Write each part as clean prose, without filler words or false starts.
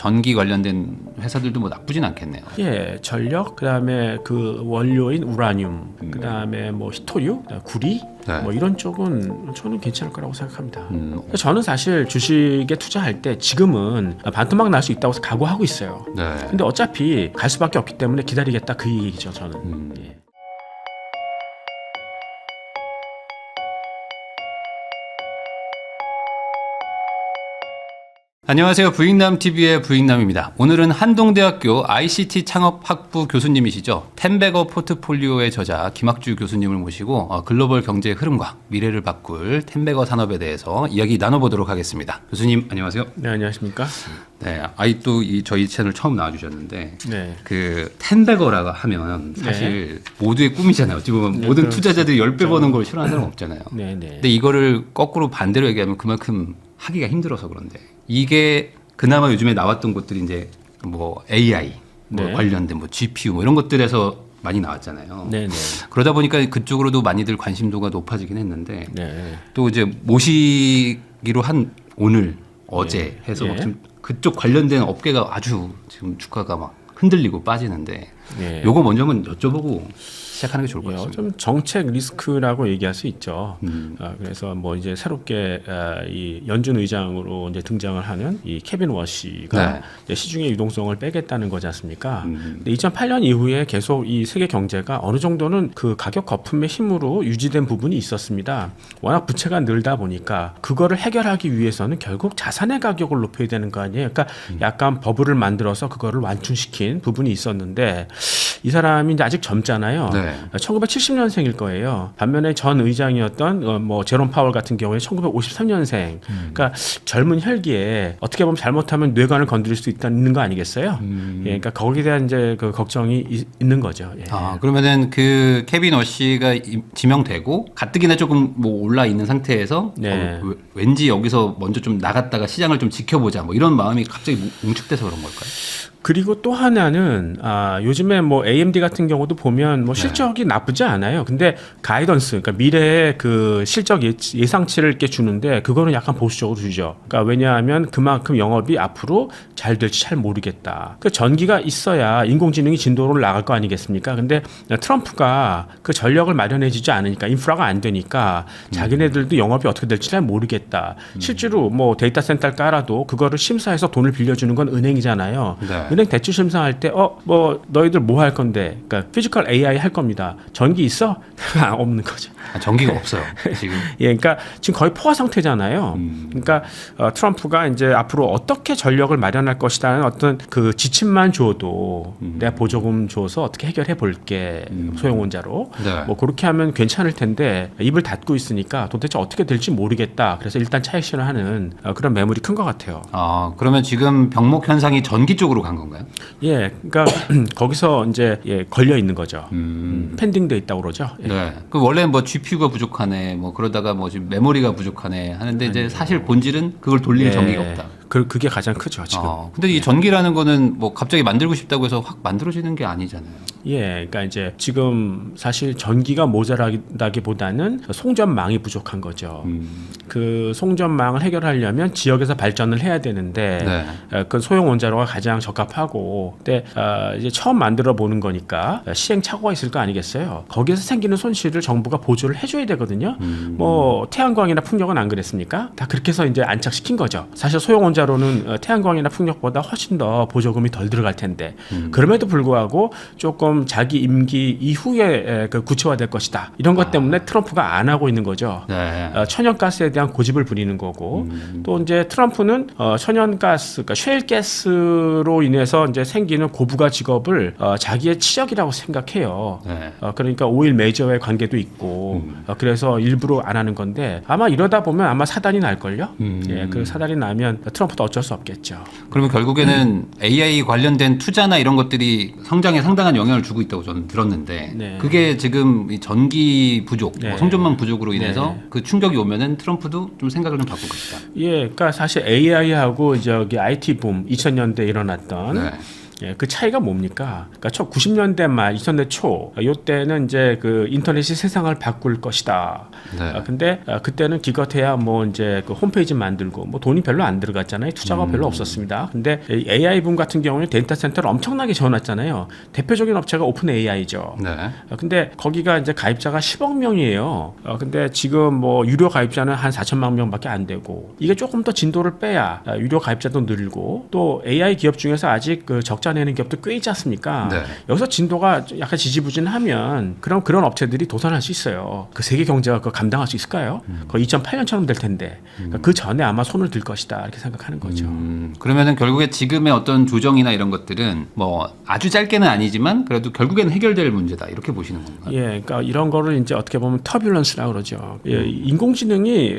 전기 관련된 회사들도 뭐 나쁘진 않겠네요. 예, 전력, 그다음에 그 원료인 우라늄, 그다음에 뭐 히토류, 구리, 네. 뭐 이런 쪽은 저는 괜찮을 거라고 생각합니다. 저는 사실 주식에 투자할 때 지금은 반토막 날 수 있다고 각오하고 있어요. 네. 근데 어차피 갈 수밖에 없기 때문에 기다리겠다 그 얘기죠, 저는. 예. 안녕하세요. 부익남TV의 부익남입니다. 오늘은 한동대학교 ICT 창업학부 교수님이시죠. 텐베거 포트폴리오의 저자 김학주 교수님을 모시고 글로벌 경제의 흐름과 미래를 바꿀 텐베거 산업에 대해서 이야기 나눠보도록 하겠습니다. 교수님 안녕하세요. 네, 안녕하십니까? 네, 또 저희 채널 처음 나와주셨는데 네. 그 텐베거라고 하면 사실 모두의 꿈이잖아요. 어찌 보면 모든 투자자들이 10배 버는 걸 싫어하는 사람 없잖아요. 네, 네. 근데 이거를 거꾸로 반대로 얘기하면 그만큼 하기가 힘들어서 그런데 이게 그나마 요즘에 나왔던 것들이 이제 뭐 AI 뭐 네. 관련된 뭐 GPU 뭐 이런 것들에서 많이 나왔잖아요. 네, 네. 그러다 보니까 그쪽으로도 많이들 관심도가 높아지긴 했는데 네. 또 이제 모시기로 한 오늘 어제 해서 막 지금 그쪽 관련된 업계가 아주 지금 주가가 막 흔들리고 빠지는데 네. 요거 먼저 한번 여쭤보고 시작하는 게 좋을 것 같습니다. 좀 정책 리스크라고 얘기할 수 있죠. 그래서 뭐 이제 새롭게 이 연준 의장으로 이제 등장을 하는 이 케빈 워시가 이제 시중의 유동성을 빼겠다는 거지 않습니까? 근데 2008년 이후에 계속 이 세계 경제가 어느 정도는 그 가격 거품의 힘으로 유지된 부분이 있었습니다. 워낙 부채가 늘다 보니까 그거를 해결하기 위해서는 결국 자산의 가격을 높여야 되는 거 아니에요? 그러니까 약간 버블을 만들어서 그거를 완충시킨 부분이 있었는데 이 사람이 이제 아직 젊잖아요. 네. 1970년생일 거예요. 반면에 전 의장이었던 뭐 제롬 파월 같은 경우에 1953년생. 그러니까 젊은 혈기에 어떻게 보면 잘못하면 뇌관을 건드릴 수 있는 거 아니겠어요? 예, 그러니까 거기에 대한 이제 그 걱정이 있는 거죠. 예. 그러면은 그 케빈 워시가 지명되고 가뜩이나 조금 뭐 올라 있는 상태에서 네. 왠지 여기서 먼저 좀 나갔다가 시장을 좀 지켜보자 뭐 이런 마음이 갑자기 뭉축돼서 그런 걸까요? 그리고 또 하나는 요즘에 뭐 AMD 같은 경우도 보면 뭐 실적이 나쁘지 않아요. 근데 가이던스, 그러니까 미래의 그 실적 예상치를 이렇게 주는데 그거는 약간 보수적으로 주죠. 그러니까 왜냐하면 그만큼 영업이 앞으로 잘 될지 잘 모르겠다. 그 전기가 있어야 인공지능이 진도를 나갈 거 아니겠습니까? 근데 트럼프가 그 전력을 마련해주지 않으니까 인프라가 안 되니까 자기네들도 영업이 어떻게 될지 잘 모르겠다. 실제로 뭐 데이터 센터를 깔아도 그거를 심사해서 돈을 빌려주는 건 은행이잖아요. 네. 은행 대출 심사할 때 뭐 너희들 뭐 할 건데? 그러니까 피지컬 AI 할 겁니다. 전기 있어? 없는 거죠. 전기가 없어요. 지금. 예, 그러니까 지금 거의 포화 상태잖아요. 그러니까 트럼프가 이제 앞으로 어떻게 전력을 마련할 것이라는 어떤 그 지침만 줘도 내가 보조금 줘서 어떻게 해결해 볼게 소형원자로 네. 뭐 그렇게 하면 괜찮을 텐데 입을 닫고 있으니까 도대체 어떻게 될지 모르겠다. 그래서 일단 차익 실현하는 그런 매물이 큰 것 같아요. 그러면 지금 병목 현상이 전기 쪽으로 간 건가요? 예, 그러니까 거기서 이제 걸려 있는 거죠. 펜딩돼 있다고 그러죠. 예. 네. 그 원래 뭐 GPU가 부족하네, 뭐 그러다가 뭐 지금 메모리가 부족하네 하는데 이제 사실 본질은 그걸 돌리는 전기가 없다. 그게 가장 크죠 지금. 근데 이 전기라는 거는 뭐 갑자기 만들고 싶다고 해서 확 만들어지는 게 아니잖아요. 예, 그러니까 이제 지금 사실 전기가 모자라다기보다는 송전망이 부족한 거죠. 그 송전망을 해결하려면 지역에서 발전을 해야 되는데 그 소형 원자로가 가장 적합하고, 근데 이제 처음 만들어 보는 거니까 시행착오가 있을 거 아니겠어요. 거기에서 생기는 손실을 정부가 보조를 해줘야 되거든요. 뭐 태양광이나 풍력은 안 그랬습니까? 다 그렇게 해서 이제 안착시킨 거죠. 사실 소형 원자로는 태양광이나 풍력보다 훨씬 더 보조금이 덜 들어갈 텐데 그럼에도 불구하고 조금 자기 임기 이후에 그 구체화될 것이다. 이런 것 때문에 트럼프가 안 하고 있는 거죠. 네. 천연가스에 대한 고집을 부리는 거고, 또 이제 트럼프는 천연가스, 그러니까 셰일가스로 인해서 이제 생기는 고부가 직업을 자기의 치적이라고 생각해요. 네. 그러니까 오일 메이저와의 관계도 있고, 그래서 일부러 안 하는 건데 아마 이러다 보면 아마 사단이 날걸요. 예, 그 사단이 나면 트럼프도 어쩔 수 없겠죠. 그러면 결국에는 AI 관련된 투자나 이런 것들이 성장에 상당한 영향을 주고 있다고 저는 들었는데 그게 지금 이 전기 부족, 뭐 송전망 부족으로 인해서 그 충격이 오면은 트럼프도 좀 생각을 좀 바꿀 것이다. 예, 그러니까 사실 AI하고 저기 IT 붐 2000년대 일어났던 예, 그 차이가 뭡니까? 그러니까 90년대 말, 2000년대 초, 요때는 이제 그 인터넷이 세상을 바꿀 것이다. 네. 근데 그때는 기껏해야 뭐 이제 그 홈페이지 만들고 뭐 돈이 별로 안 들어갔잖아요. 투자가 별로 없었습니다. 근데 AI 붐 같은 경우는 데이터 센터를 엄청나게 지어놨잖아요. 대표적인 업체가 오픈 AI죠. 네. 근데 거기가 이제 가입자가 10억 명이에요. 근데 지금 뭐 유료 가입자는 한 4천만 명밖에 안 되고 이게 조금 더 진도를 빼야 유료 가입자도 늘고 또 AI 기업 중에서 아직 그 적자 내는 기업도 꽤 있지 않습니까? 네. 여기서 진도가 약간 지지부진하면 그럼 그런 업체들이 도산할 수 있어요. 그 세계 경제가 그거 감당할 수 있을까요? 거의 2008년처럼 될 텐데 그러니까 그 전에 아마 손을 들 것이다 이렇게 생각하는 거죠. 그러면은 결국에 지금의 어떤 조정이나 이런 것들은 뭐 아주 짧게는 아니지만 그래도 결국에는 해결될 문제다 이렇게 보시는 건가요? 예, 그러니까 이런 거를 이제 어떻게 보면 터뷸런스라고 그러죠. 예, 인공지능이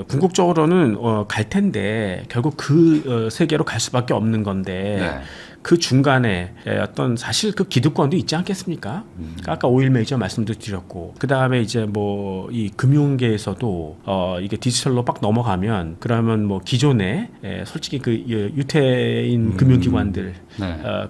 궁극적으로는 갈 텐데 결국 그 세계로 갈 수밖에 없는 건데. 네. 그 중간에 어떤 사실 그 기득권도 있지 않겠습니까? 그러니까 아까 오일 메이저 말씀도 드렸고 그 다음에 이제 뭐 이 금융계에서도 이게 디지털로 빡 넘어가면 그러면 뭐 기존에 솔직히 그 유태인 금융기관들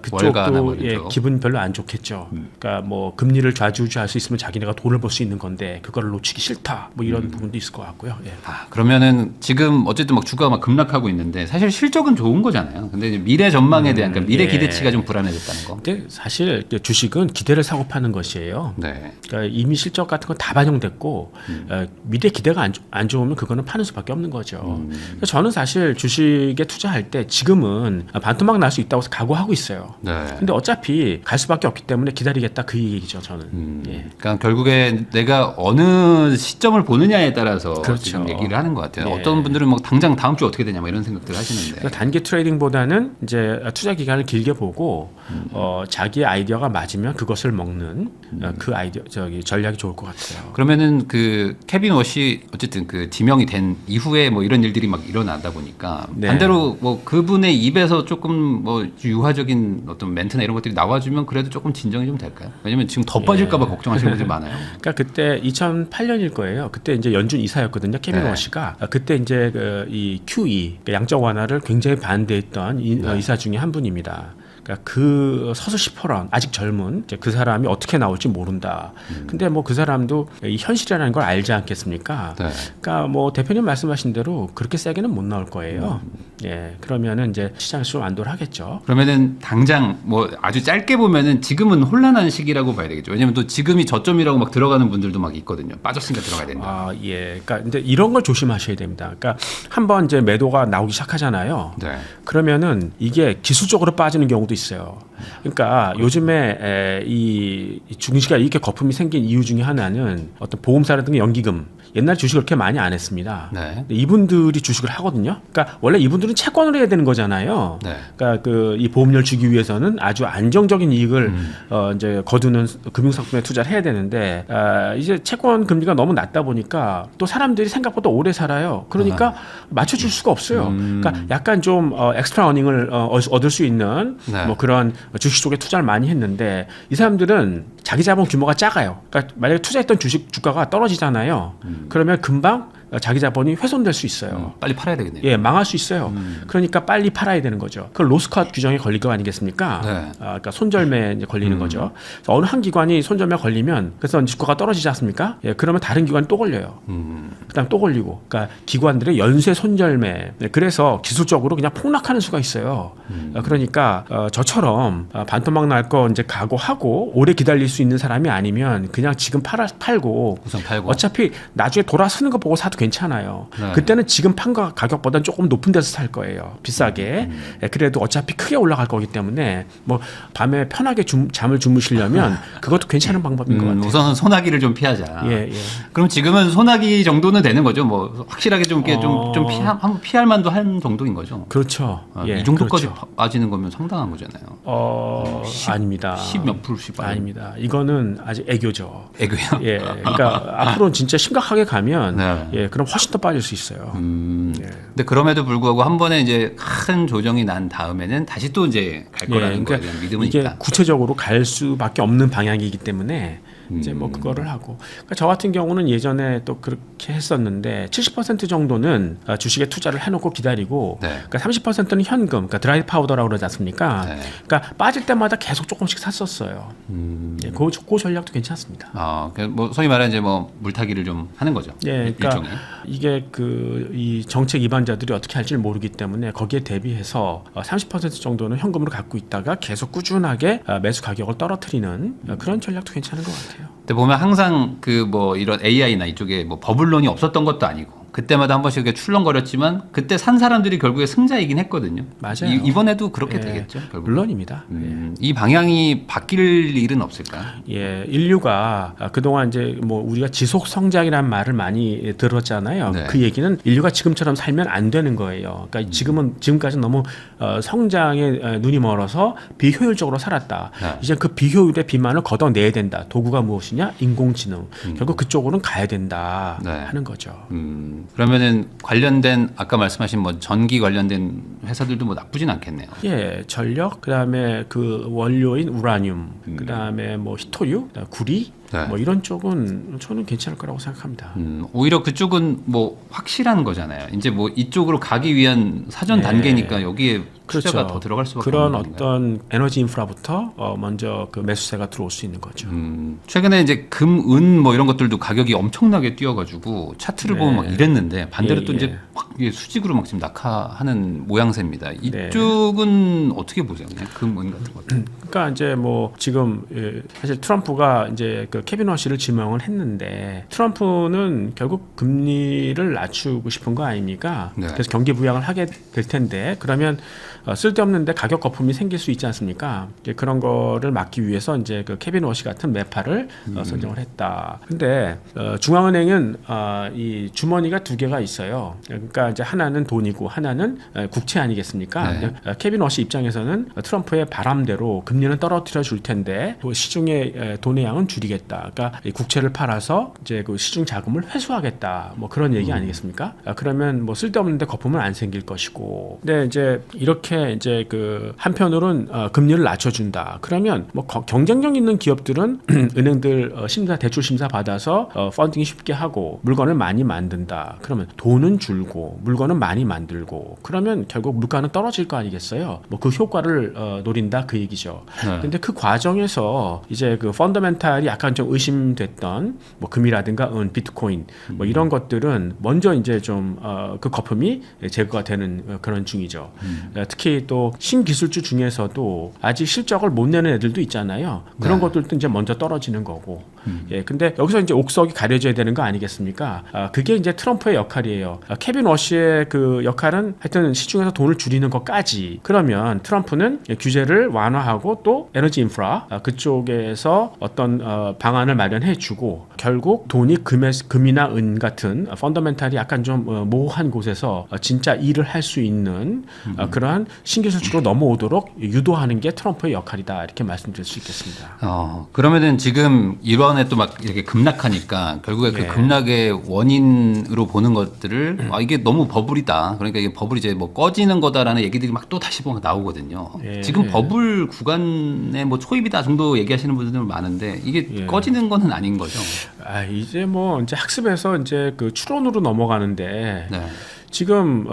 그쪽도 기분 별로 안 좋겠죠. 그러니까 뭐 금리를 좌지우지할 수 있으면 자기네가 돈을 벌 수 있는 건데 그거를 놓치기 싫다. 뭐 이런 부분도 있을 것 같고요. 예. 그러면은 지금 어쨌든 막 주가가 막 급락하고 있는데 사실 실적은 좋은 거잖아요. 근데 이제 미래 전망에 대한 그러니까 미래 기대치가 좀 불안해졌다는 거. 근데 사실 주식은 기대를 사고 파는 것이에요. 네. 그러니까 이미 실적 같은 거 다 반영됐고 미래 기대가 안 좋으면 그거는 파는 수밖에 없는 거죠. 그래서 저는 사실 주식에 투자할 때 지금은 반토막 날 수 있다고 각오하고 있어요. 네. 근데 어차피 갈 수밖에 없기 때문에 기다리겠다 그 얘기죠 저는. 예. 그러니까 결국에 내가 어느 시점을 보느냐에 따라서 그렇죠. 지금 얘기를 하는 것 같아요. 예. 어떤 분들은 뭐 당장 다음 주 어떻게 되냐 뭐 이런 생각들 하시는데. 그러니까 단기 트레이딩보다는 이제 투자 기간을 길게 보고 자기의 아이디어가 맞으면 그것을 먹는 그 아이디어 전략이 좋을 것 같아요. 그러면은 그 케빈 워시 어쨌든 그 지명이 된 이후에 뭐 이런 일들이 막 일어나다 보니까 네. 반대로 뭐 그분의 입에서 조금 뭐 유화적인 어떤 멘트나 이런 것들이 나와주면 그래도 조금 진정이 좀 될까요? 왜냐면 지금 더 빠질까봐 걱정하시는 분들이 많아요. 그러니까 그때 2008년일 거예요. 그때 이제 연준 이사였거든요. 케빈 네. 워시가 그때 이제 이 QE 그러니까 양적 완화를 굉장히 반대했던 이사 중에 한 분입니다. 그러니까 그 서서 10%런 아직 젊은 이제 그 사람이 어떻게 나올지 모른다. 근데 뭐 그 사람도 이 현실이라는 걸 알지 않겠습니까? 네. 그러니까 뭐 대표님 말씀하신 대로 그렇게 세게는 못 나올 거예요. 예, 그러면은 이제 시장에서 좀 안도를 하겠죠. 그러면은 당장 뭐 아주 짧게 보면은 지금은 혼란한 시기라고 봐야 되겠죠. 왜냐면 또 지금이 저점이라고 막 들어가는 분들도 막 있거든요. 빠졌으니까 들어가야 된다. 아, 예. 그러니까 근데 이런 걸 조심하셔야 됩니다. 그러니까 한번 이제 매도가 나오기 시작하잖아요. 네. 그러면은 이게 기술적으로 빠지는 경우도 있어요. 그러니까 요즘에 이 주식시가 이렇게 거품이 생긴 이유 중에 하나는 어떤 보험사라든가 연기금 옛날 주식을 그렇게 많이 안 했습니다. 네. 근데 이분들이 주식을 하거든요. 그러니까 원래 이분들은 채권을 해야 되는 거잖아요. 네. 그러니까 그 이 보험료를 주기 위해서는 아주 안정적인 이익을 이제 거두는 금융상품에 투자를 해야 되는데 이제 채권 금리가 너무 낮다 보니까 또 사람들이 생각보다 오래 살아요. 그러니까 맞춰줄 수가 없어요. 그러니까 약간 좀 엑스트라 어닝을 얻을 수 있는 네. 뭐 그런 주식 쪽에 투자를 많이 했는데 이 사람들은 자기 자본 규모가 작아요. 그러니까 만약에 투자했던 주식 주가가 떨어지잖아요. 그러면 금방 자기 자본이 훼손될 수 있어요. 빨리 팔아야 되겠네요. 예, 망할 수 있어요. 그러니까 빨리 팔아야 되는 거죠. 그걸 로스컷 규정에 걸릴 거 아니겠습니까? 네. 그러니까 손절매 이제 걸리는 거죠. 그래서 어느 한 기관이 손절매 걸리면 그래서 주가가 떨어지지 않습니까? 예, 그러면 다른 기관이 또 걸려요. 그다음 또 걸리고. 그러니까 기관들의 연쇄 손절매. 네, 그래서 기술적으로 그냥 폭락하는 수가 있어요. 그러니까 저처럼 반토막 날 거 이제 각오하고 오래 기다릴 수 있는 사람이 아니면 그냥 지금 팔고 우선 팔고. 어차피 나중에 돌아서는 거 보고 사도 괜찮아요. 네. 그때는 지금 판 가격보다는 조금 높은 데서 살 거예요. 비싸게. 예, 그래도 어차피 크게 올라갈 거기 때문에 뭐 밤에 편하게 잠을 주무시려면 그것도 괜찮은 방법인 것 같아요. 우선은 소나기를 좀 피하자. 예, 예. 그럼 지금은 소나기 정도는 되는 거죠. 뭐 확실하게 좀 이렇게 좀 피할 만도 한 정도인 거죠. 그렇죠. 예, 이 정도까지 그렇죠. 빠지는 거면 상당한 거잖아요. 아닙니다. 10몇 %씩 빠지는. 아닙니다. 이거는 아직 애교죠. 애교요. 예, 그러니까 앞으로는 진짜 심각하게 가면 네. 예, 그럼 훨씬 더 빠질 수 있어요. 예. 근데 그럼에도 불구하고 한 번에 이제 큰 조정이 난 다음에는 다시 또 이제 갈 거라는 거에 대한 믿음은 이게 있다. 구체적으로 갈 수밖에 없는 방향이기 때문에 이제 뭐 그거를 하고. 그러니까 저 같은 경우는 예전에 또 그렇게 했었는데 70% 정도는 주식에 투자를 해놓고 기다리고, 네. 그러니까 30%는 현금, 그러니까 드라이 파우더라고 그러지 않습니까? 네. 그러니까 빠질 때마다 계속 조금씩 샀었어요. 예, 그 전략도 괜찮습니다. 뭐 소위 말하는 이제 뭐 물타기를 좀 하는 거죠. 예, 그러니까 일종의. 이게 이 정책 위반자들이 어떻게 할지를 모르기 때문에 거기에 대비해서 30% 정도는 현금으로 갖고 있다가 계속 꾸준하게 매수 가격을 떨어뜨리는 그런 전략도 괜찮은 것 같아요. 근데 보면 항상 그 뭐 이런 AI나 이쪽에 뭐 버블론이 없었던 것도 아니고 그때마다 한 번씩 이렇게 출렁거렸지만 그때 산 사람들이 결국에 승자이긴 했거든요. 맞아요. 이번에도 그렇게 예, 되겠죠. 결국. 물론입니다. 이 방향이 바뀔 일은 없을까요? 예, 인류가 그동안 이제 뭐 우리가 지속 성장이라는 말을 많이 들었잖아요. 네. 그 얘기는 인류가 지금처럼 살면 안 되는 거예요. 그러니까 지금까지 너무 성장에 눈이 멀어서 비효율적으로 살았다. 네. 이제 그 비효율의 비만을 걷어내야 된다. 도구가 무엇이냐? 인공지능. 결국 그쪽으로는 가야 된다 네. 하는 거죠. 그러면은 관련된 아까 말씀하신 뭐 전기 관련된 회사들도 뭐 나쁘진 않겠네요. 예, 전력, 그다음에 그 원료인 우라늄, 그다음에 뭐 히토류, 구리, 네. 뭐 이런 쪽은 저는 괜찮을 거라고 생각합니다. 오히려 그쪽은 뭐 확실한 거잖아요. 이제 뭐 이쪽으로 가기 위한 사전 단계니까 여기에 투자가 더 들어갈 수밖에 그런 없는 건가요? 어떤 에너지 인프라부터 먼저 그 매수세가 들어올 수 있는 거죠. 최근에 이제 금, 은 뭐 이런 것들도 가격이 엄청나게 뛰어가지고 차트를 보면 막 이랬는데 반대로 또 이제 확 수직으로 막 지금 낙하하는 모양새입니다. 이쪽은 어떻게 보세요? 그냥 금, 은 같은 것들. 그러니까 이제 뭐 지금 사실 트럼프가 이제 그 케빈 워시를 지명을 했는데 트럼프는 결국 금리를 낮추고 싶은 거 아닙니까? 네. 그래서 경기 부양을 하게 될 텐데 그러면 쓸데없는데 가격 거품이 생길 수 있지 않습니까? 이제 그런 거를 막기 위해서 이제 그 케빈 워시 같은 매파를 선정을 했다. 근데 중앙은행은 이 주머니가 두 개가 있어요. 그러니까 이제 하나는 돈이고 하나는 국채 아니겠습니까? 네. 케빈 워시 입장에서는 트럼프의 바람대로 금리는 떨어뜨려 줄 텐데 시중의 돈의 양은 줄이겠다. 그러니까 이 국채를 팔아서 이제 그 시중 자금을 회수하겠다. 뭐 그런 얘기 아니겠습니까? 그러면 뭐 쓸데없는데 거품은 안 생길 것이고. 근데 이제 이렇게 이제 그 한편으로는 금리를 낮춰준다. 그러면 뭐 경쟁력 있는 기업들은 은행들 대출 심사 받아서 펀딩 쉽게 하고 물건을 많이 만든다. 그러면 돈은 줄고 물건은 많이 만들고 그러면 결국 물가는 떨어질 거 아니겠어요? 뭐 그 효과를 노린다 그 얘기죠. 근데 그 과정에서 이제 그 펀더멘탈이 약간 좀 의심됐던 뭐 금이라든가 비트코인 뭐 이런 것들은 먼저 이제 좀 그 거품이 제거가 되는 그런 중이죠. 특히 또 신기술주 중에서도 아직 실적을 못 내는 애들도 있잖아요. 그런 것들도 이제 먼저 떨어지는 거고. 예, 근데 여기서 이제 옥석이 가려져야 되는 거 아니겠습니까? 그게 이제 트럼프의 역할이에요. 케빈 워시의 그 역할은 하여튼 시중에서 돈을 줄이는 것까지. 그러면 트럼프는 규제를 완화하고 또 에너지 인프라 그쪽에서 어떤 방안을 마련해주고 결국 돈이 금이나 은 같은 펀더멘탈이 약간 좀 모호한 곳에서 진짜 일을 할 수 있는 그러한 신기술주로 넘어오도록 유도하는 게 트럼프의 역할이다 이렇게 말씀드릴 수 있겠습니다. 그러면은 지금 이번에 또 막 이렇게 급락하니까 결국에 그 급락의 원인으로 보는 것들을 이게 너무 버블이다. 그러니까 이게 버블이 이제 뭐 꺼지는 거다라는 얘기들이 막 또 다시 보면 나오거든요. 지금 버블 구간에 뭐 초입이다 정도 얘기하시는 분들 많은데 이게 꺼지는 거는 아닌 거죠. 이제 뭐 이제 학습에서 이제 그 추론으로 넘어가는데. 네. 지금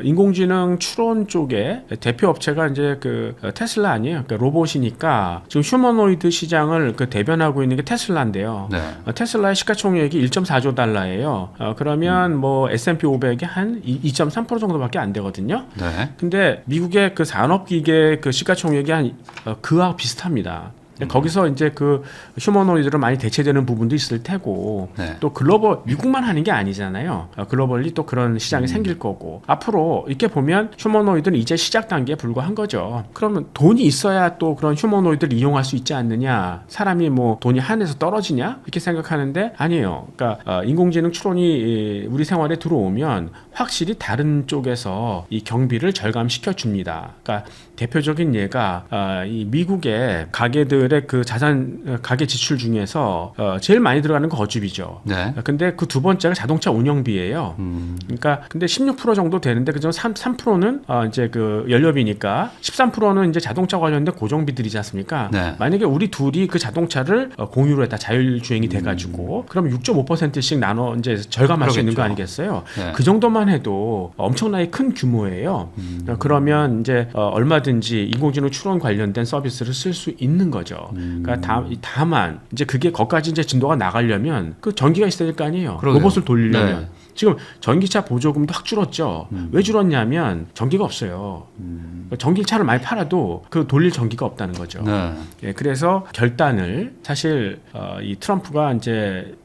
인공지능 추론 쪽에 대표 업체가 이제 그 테슬라 아니에요. 그러니까 로봇이니까 지금 휴머노이드 시장을 그 대변하고 있는 게 테슬라인데요. 네. 테슬라의 시가총액이 1.4조 달러예요. 그러면 뭐 S&P 500이 한 2.3% 정도밖에 안 되거든요. 네. 근데 미국의 그 산업기계 그 시가총액이 한 그와 비슷합니다. 거기서 이제 그 휴머노이드로 많이 대체되는 부분도 있을 테고 또 글로벌 미국만 하는 게 아니잖아요. 글로벌리 또 그런 시장이 생길 거고 앞으로 이렇게 보면 휴머노이드는 이제 시작 단계에 불과한 거죠. 그러면 돈이 있어야 또 그런 휴머노이드를 이용할 수 있지 않느냐? 사람이 뭐 돈이 한에서 떨어지냐? 이렇게 생각하는데 아니에요. 그러니까 인공지능 추론이 우리 생활에 들어오면 확실히 다른 쪽에서 이 경비를 절감시켜 줍니다. 그러니까 대표적인 예가 이 미국의 가게들 분들의 그 자산 가계 지출 중에서 제일 많이 들어가는 건 거주비죠. 네. 근데 그 두 번째가 자동차 운영비예요. 그러니까 근데 16% 정도 되는데 그중 3%는 이제 그 연료비니까 13%는 이제 자동차 관련된 고정비들이지 않습니까? 네. 만약에 우리 둘이 그 자동차를 공유로 했다 자율주행이 돼가지고 그럼 6.5%씩 나눠 이제 절감할 수 있는 거 아니겠어요? 네. 그 정도만 해도 엄청나게 큰 규모예요. 그러면 이제 얼마든지 인공지능 추론 관련된 서비스를 쓸 수 있는 거죠. 그러니까 다만 이제 그게 거기까지 이제 진도가 나가려면 그 전기가 있어야 될 거 아니에요. 그러게요. 로봇을 돌리려면. 네. 지금 전기차 보조금도 확 줄었죠. 왜 줄었냐면 전기가 없어요. 전기차를 많이 팔아도 그 돌릴 전기가 없다는 거죠. 네. 예, 그래서 결단을 사실 이 트럼프가 이제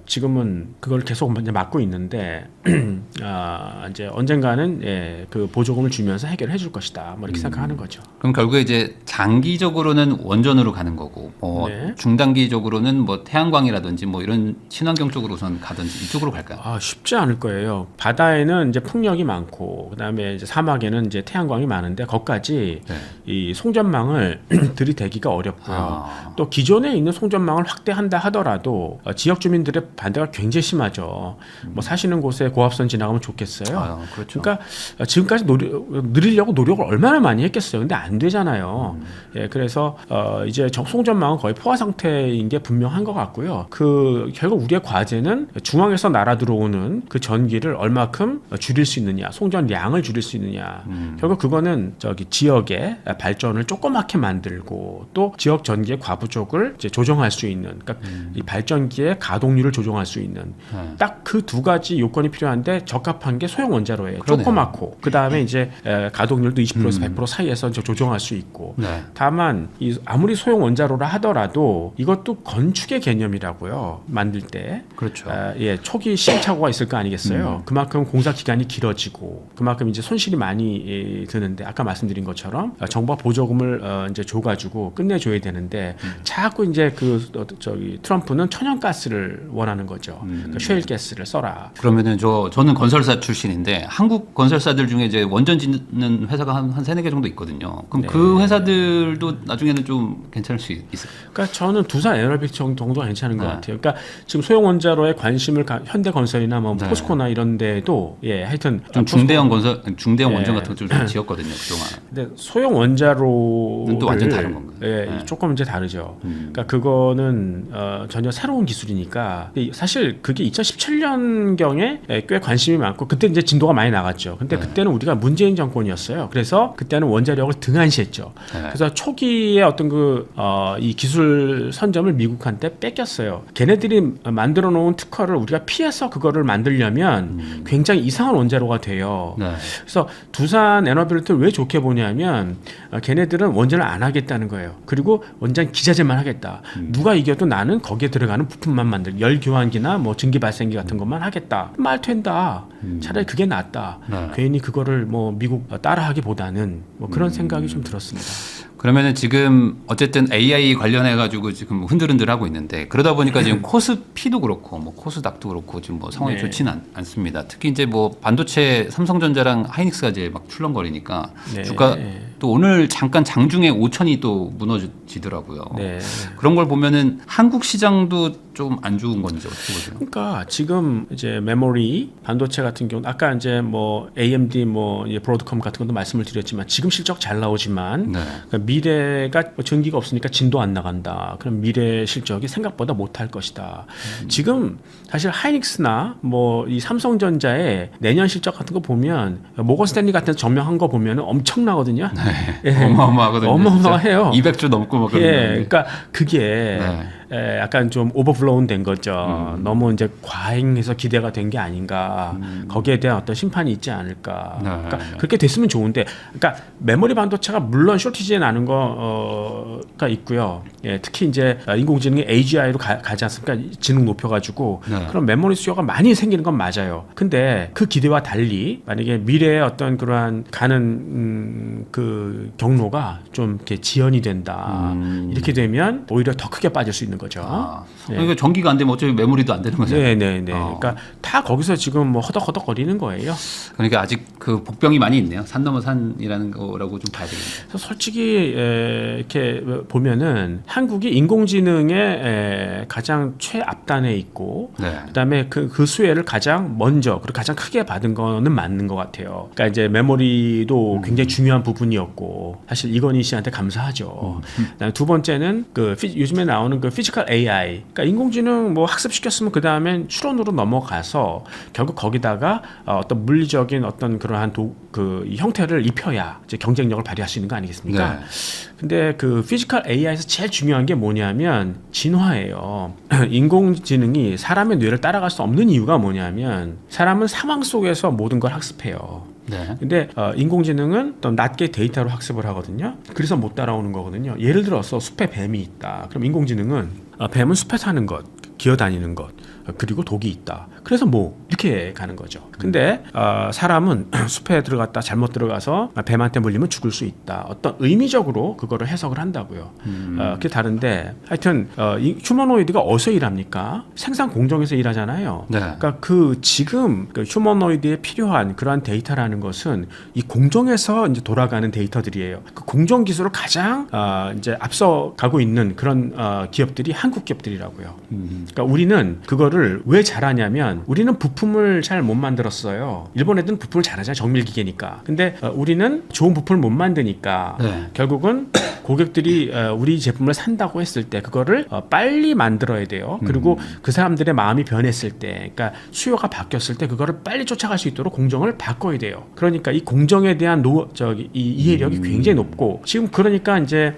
지금은 그걸 계속 이제 막고 있는데 이제 언젠가는 그 보조금을 주면서 해결해 줄 것이다. 뭐 이렇게 생각하는 거죠. 그럼 결국에 이제 장기적으로는 원전으로 가는 거고, 네. 중단기적으로는 뭐 태양광이라든지 뭐 이런 친환경 쪽으로 우선 가든지 이쪽으로 갈까요? 쉽지 않을 거예요. 바다에는 이제 풍력이 많고, 그다음에 이제 사막에는 이제 태양광이 많은데, 거기까지 네. 이 송전망을 들이대기가 어렵고요. 또 기존에 있는 송전망을 확대한다 하더라도 지역 주민들의 반대가 굉장히 심하죠. 뭐 사시는 곳에 고압선 지나가면 좋겠어요. 그렇죠. 그러니까 지금까지 늘리려고 노력을 얼마나 많이 했겠어요. 근데 안 되잖아요. 예, 그래서 이제 송전망은 거의 포화 상태인 게 분명한 것 같고요. 그 결국 우리의 과제는 중앙에서 날아 들어오는 그 전기를 얼마큼 줄일 수 있느냐, 송전량을 줄일 수 있느냐. 결국 그거는 지역의 발전을 조그맣게 만들고 또 지역 전기의 과부족을 이제 조정할 수 있는, 그러니까 이 발전기의 가동률을 조정할 수 있는 딱 그 두 가지 요건이 필요한데 적합한 게 소형 원자로예요. 그러네요. 조그맣고 그 다음에 이제 가동률도 20%에서 100% 사이에서 이제 조정할 수 있고. 네. 다만 아무리 소형 원자로라 하더라도 이것도 건축의 개념이라고요. 만들 때. 그렇죠. 예, 초기 시행착오가 있을 거 아니겠어요. 그만큼 공사 기간이 길어지고 그만큼 이제 손실이 많이 드는데 아까 말씀드린 것처럼 정부가 보조금을 이제 줘가지고 끝내줘야 되는데 자꾸 이제 트럼프는 천연가스를 원하는 거죠. 그러니까 셰일 가스를 써라. 그러면은 저는 건설사 출신인데 한국 건설사들 중에 이제 원전 짓는 회사가 한 세네 개 정도 있거든요. 그럼 네. 그 회사들도 나중에는 좀 괜찮을 수 있을까요? 그러니까 저는 두산 에너빅 정도가 괜찮은 것 네. 같아요. 그러니까 지금 소형 원자로에 관심을 현대건설이나 뭐 네. 포스코나 이런 데도 하여튼 좀 중대형 원전 예. 같은 거 좀 지었거든요 그동안. 근데 소형 원자로는 또 완전 다른 건가요? 예, 조금 이제 다르죠. 그러니까 그거는 전혀 새로운 기술이니까 사실 그게 2017년경에 꽤 관심이 많고 그때 이제 진도가 많이 나갔죠. 근데 그때는 우리가 문재인 정권이었어요. 그래서 그때는 원자력을 등한시했죠. 그래서 초기에 어떤 이 기술 선점을 미국한테 뺏겼어요. 걔네들이 만들어 놓은 특허를 우리가 피해서 그거를 만들려면 굉장히 이상한 원자로가 돼요. 네. 그래서 두산 에너빌트를 왜 좋게 보냐면 걔네들은 원전을 안 하겠다는 거예요. 그리고 원전 기자재만 하겠다. 누가 이겨도 나는 거기에 들어가는 부품만 만들, 열 교환기나 뭐 증기 발생기 같은 것만 하겠다. 말 된다. 차라리 그게 낫다. 네. 괜히 그거를 뭐 미국 따라하기보다는 뭐 그런 생각이 좀 들었습니다. 그러면은 지금 어쨌든 AI 관련해 가지고 지금 흔들흔들 하고 있는데 그러다 보니까 지금 코스피도 그렇고 뭐 코스닥도 그렇고 지금 뭐 상황이 네. 좋지는 않습니다. 특히 이제 뭐 반도체 삼성전자랑 하이닉스가 이제 막 출렁거리니까 네. 주가 또 오늘 잠깐 장중에 5천이 또 무너지더라고요. 네. 그런 걸 보면은 한국 시장도 좀 안 좋은 건지 어떻게 보세요? 그러니까 지금 이제 메모리 반도체 같은 경우 아까 이제 뭐 AMD 뭐 브로드컴 같은 것도 말씀을 드렸지만 지금 실적 잘 나오지만 네. 그러니까 미래가 전기가 없으니까 진도 안 나간다. 그럼 미래 실적이 생각보다 못할 것이다. 지금 사실 하이닉스나 뭐 이 삼성전자의 내년 실적 같은 거 보면 모건 스탠리 같은 전명한 거 보면 엄청나거든요. 네. 어마어마하거든요. 어마어마해요. 200조 넘고 막 그런데. 그러니까 그게 약간 좀 오버플로운 된 거죠. 너무 이제 과잉해서 기대가 된 게 아닌가. 거기에 대한 어떤 심판이 있지 않을까. 그러니까 그렇게 됐으면 좋은데, 그러니까 메모리 반도체가 물론 쇼티지에 나는 거가 있고요. 특히 이제 인공지능의 AGI로 가지 않습니까? 지능 높여가지고 그런 메모리 수요가 많이 생기는 건 맞아요. 근데 그 기대와 달리 만약에 미래의 어떤 그러한 가는 그 경로가 좀 이렇게 지연이 된다. 이렇게 되면 오히려 더 크게 빠질 수 있는 거죠. 그러니까 그러니까 전기가 안 되면 어차피 메모리도 안 되는 거잖아요. 네네네. 그러니까 다 거기서 지금 뭐 허덕허덕거리는 거예요. 그러니까 아직 그 복병이 많이 있네요. 산 넘어 산이라는 거라고 좀 봐야 되겠네요. 그래서 솔직히 이렇게 보면은 한국이 인공지능의 가장 최앞단에 있고 네. 그다음에 그 수혜를 가장 먼저 그리고 가장 크게 받은 거는 맞는 것 같아요. 그러니까 이제 메모리도 굉장히 중요한 부분이었고 사실 이건희 씨한테 감사하죠. 그다음에 두 번째는 요즘에 나오는 그 피지컬 AI, 그러니까 인공지능 뭐 학습시켰으면 그 다음엔 추론으로 넘어가서 결국 거기다가 어떤 물리적인 어떤 그러한 이 형태를 입혀야 이제 경쟁력을 발휘할 수 있는 거 아니겠습니까? 네. 근데 그 피지컬 AI에서 제일 중요한 게 뭐냐면 진화예요. 인공지능이 사람의 뇌를 따라갈 수 없는 이유가 뭐냐면 사람은 상황 속에서 모든 걸 학습해요. 네. 근데 인공지능은 또 낮게 데이터로 학습을 하거든요. 그래서 못 따라오는 거거든요. 예를 들어서 숲에 뱀이 있다. 그럼 인공지능은 뱀은 숲에 사는 것, 기어다니는 것, 그리고 독이 있다. 그래서 뭐 이렇게 가는 거죠. 근데 사람은 숲에 들어갔다 잘못 들어가서 뱀한테 물리면 죽을 수 있다. 어떤 의미적으로 그거를 해석을 한다고요. 그게 다른데 하여튼 이 휴머노이드가 어디서 일합니까? 생산 공정에서 일하잖아요. 네. 그러니까 지금 그 휴머노이드에 필요한 그러한 데이터라는 것은 이 공정에서 이제 돌아가는 데이터들이에요. 그 공정 기술을 가장 이제 앞서 가고 있는 그런 기업들이 한국 기업들이라고요. 그러니까 우리는 그거를 왜 잘하냐면 우리는 부품을 잘 못 만들었어요. 일본 애들은 부품을 잘하잖아요. 정밀기계니까. 근데 우리는 좋은 부품을 못 만드니까 네. 결국은 고객들이 우리 제품을 산다고 했을 때 그거를 빨리 만들어야 돼요. 그리고 그 사람들의 마음이 변했을 때, 그러니까 수요가 바뀌었을 때 그거를 빨리 쫓아갈 수 있도록 공정을 바꿔야 돼요. 그러니까 이 공정에 대한 이 이해력이 굉장히 높고 지금 그러니까 이제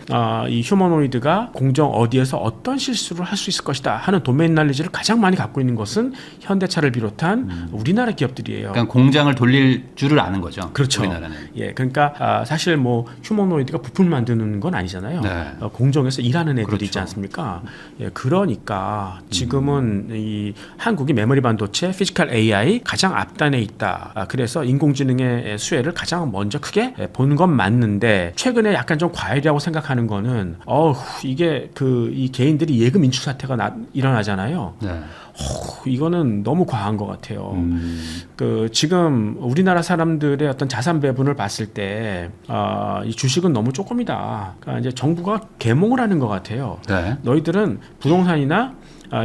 이 휴머노이드가 공정 어디에서 어떤 실수를 할 수 있을 것이다 하는 도메인 날리지를 가장 많이 갖고 있는 것은 현대차를 비롯한 우리나라 기업들이에요. 그러니까 공장을 돌릴 줄을 아는 거죠. 그렇죠. 우리나라는. 예, 그러니까 사실 뭐 휴머노이드가 부품을 만드는 건 아니잖아요. 네. 공정에서 일하는 애들이 그렇죠. 있지 않습니까? 예, 그러니까 지금은 이 한국이 메모리 반도체, 피지컬 AI 가장 앞단에 있다. 그래서 인공지능의 수혜를 가장 먼저 크게 보는 건 맞는데 최근에 약간 좀 과열이라고 생각하는 거는 이게 이 개인들이 예금 인출 사태가 일어나잖아요. 네. 이거는 너무 과한 것 같아요. 지금 우리나라 사람들의 어떤 자산 배분을 봤을 때, 이 주식은 너무 조금이다. 그러니까 이제 정부가 계몽을 하는 것 같아요. 네. 너희들은 부동산이나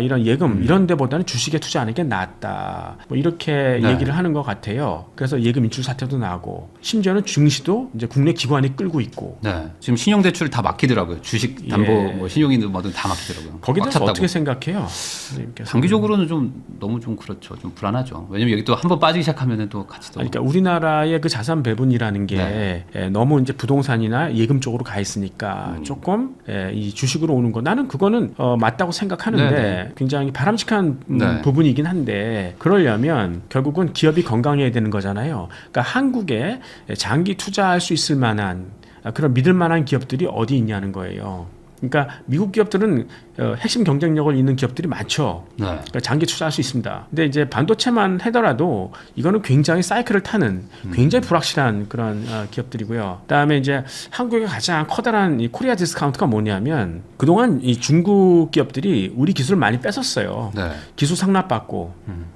이런 예금 이런 데보다는 주식에 투자하는 게 낫다. 뭐 이렇게 네. 얘기를 하는 것 같아요. 그래서 예금 인출 사태도 나고 심지어는 증시도 이제 국내 기관이 끌고 있고. 네. 지금 신용대출 다 막히더라고요. 주식 담보, 예. 뭐 신용이든 뭐든 다 막히더라고요. 거기에 꽉 대해서 찼다고. 어떻게 생각해요? 선생님께서? 장기적으로는 좀 너무 좀 그렇죠. 좀 불안하죠. 왜냐면 여기 또 한번 빠지기 시작하면은 또 같이 또. 그러니까 우리나라의 그 자산 배분이라는 게 네. 너무 이제 부동산이나 예금 쪽으로 가 있으니까 조금 이 주식으로 오는 거 나는 그거는 맞다고 생각하는데 네. 굉장히 바람직한 네. 부분이긴 한데 그러려면 결국은 기업이 건강해야 되는 거잖아요. 그러니까 한국에 장기 투자할 수 있을 만한 그런 믿을 만한 기업들이 어디 있냐는 거예요. 그러니까 미국 기업들은 핵심 경쟁력을 잇는 기업들이 많죠. 네. 그러니까 장기 투자할 수 있습니다. 근데 이제 반도체만 하더라도 이거는 굉장히 사이클을 타는 굉장히 불확실한 그런 기업들이고요. 그다음에 이제 한국의 가장 커다란 이 코리아 디스카운트가 뭐냐면 그동안 이 중국 기업들이 우리 기술을 많이 뺏었어요. 네. 기술 상납받고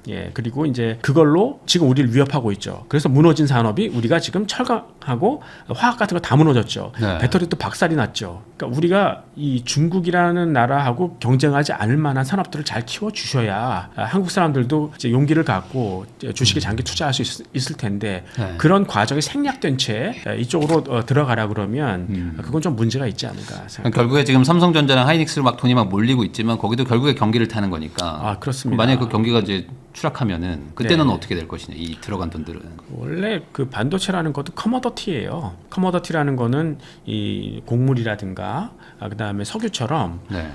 예 그리고 이제 그걸로 지금 우리를 위협하고 있죠. 그래서 무너진 산업이 우리가 지금 철강하고 화학 같은 거 다 무너졌죠. 네. 배터리도 박살이 났죠. 그러니까 우리가 이 중국이라는 나라하고 경쟁하지 않을 만한 산업들을 잘 키워 주셔야 한국 사람들도 이제 용기를 갖고 주식에 장기 투자할 수 있을 텐데 네. 그런 과정이 생략된 채 이쪽으로 들어가라 그러면 그건 좀 문제가 있지 않을까 생각합니다. 결국에 지금 삼성전자랑 하이닉스로 막 돈이 막 몰리고 있지만 거기도 결국에 경기를 타는 거니까. 그렇습니다. 만약에 그 경기가 이제 추락하면은 그때는 네. 어떻게 될 것이냐. 이 들어간 돈들은. 원래 그 반도체라는 것도 커머더티예요. 커머더티라는 거는 이 곡물이라든가 그다음에 석유처럼 네.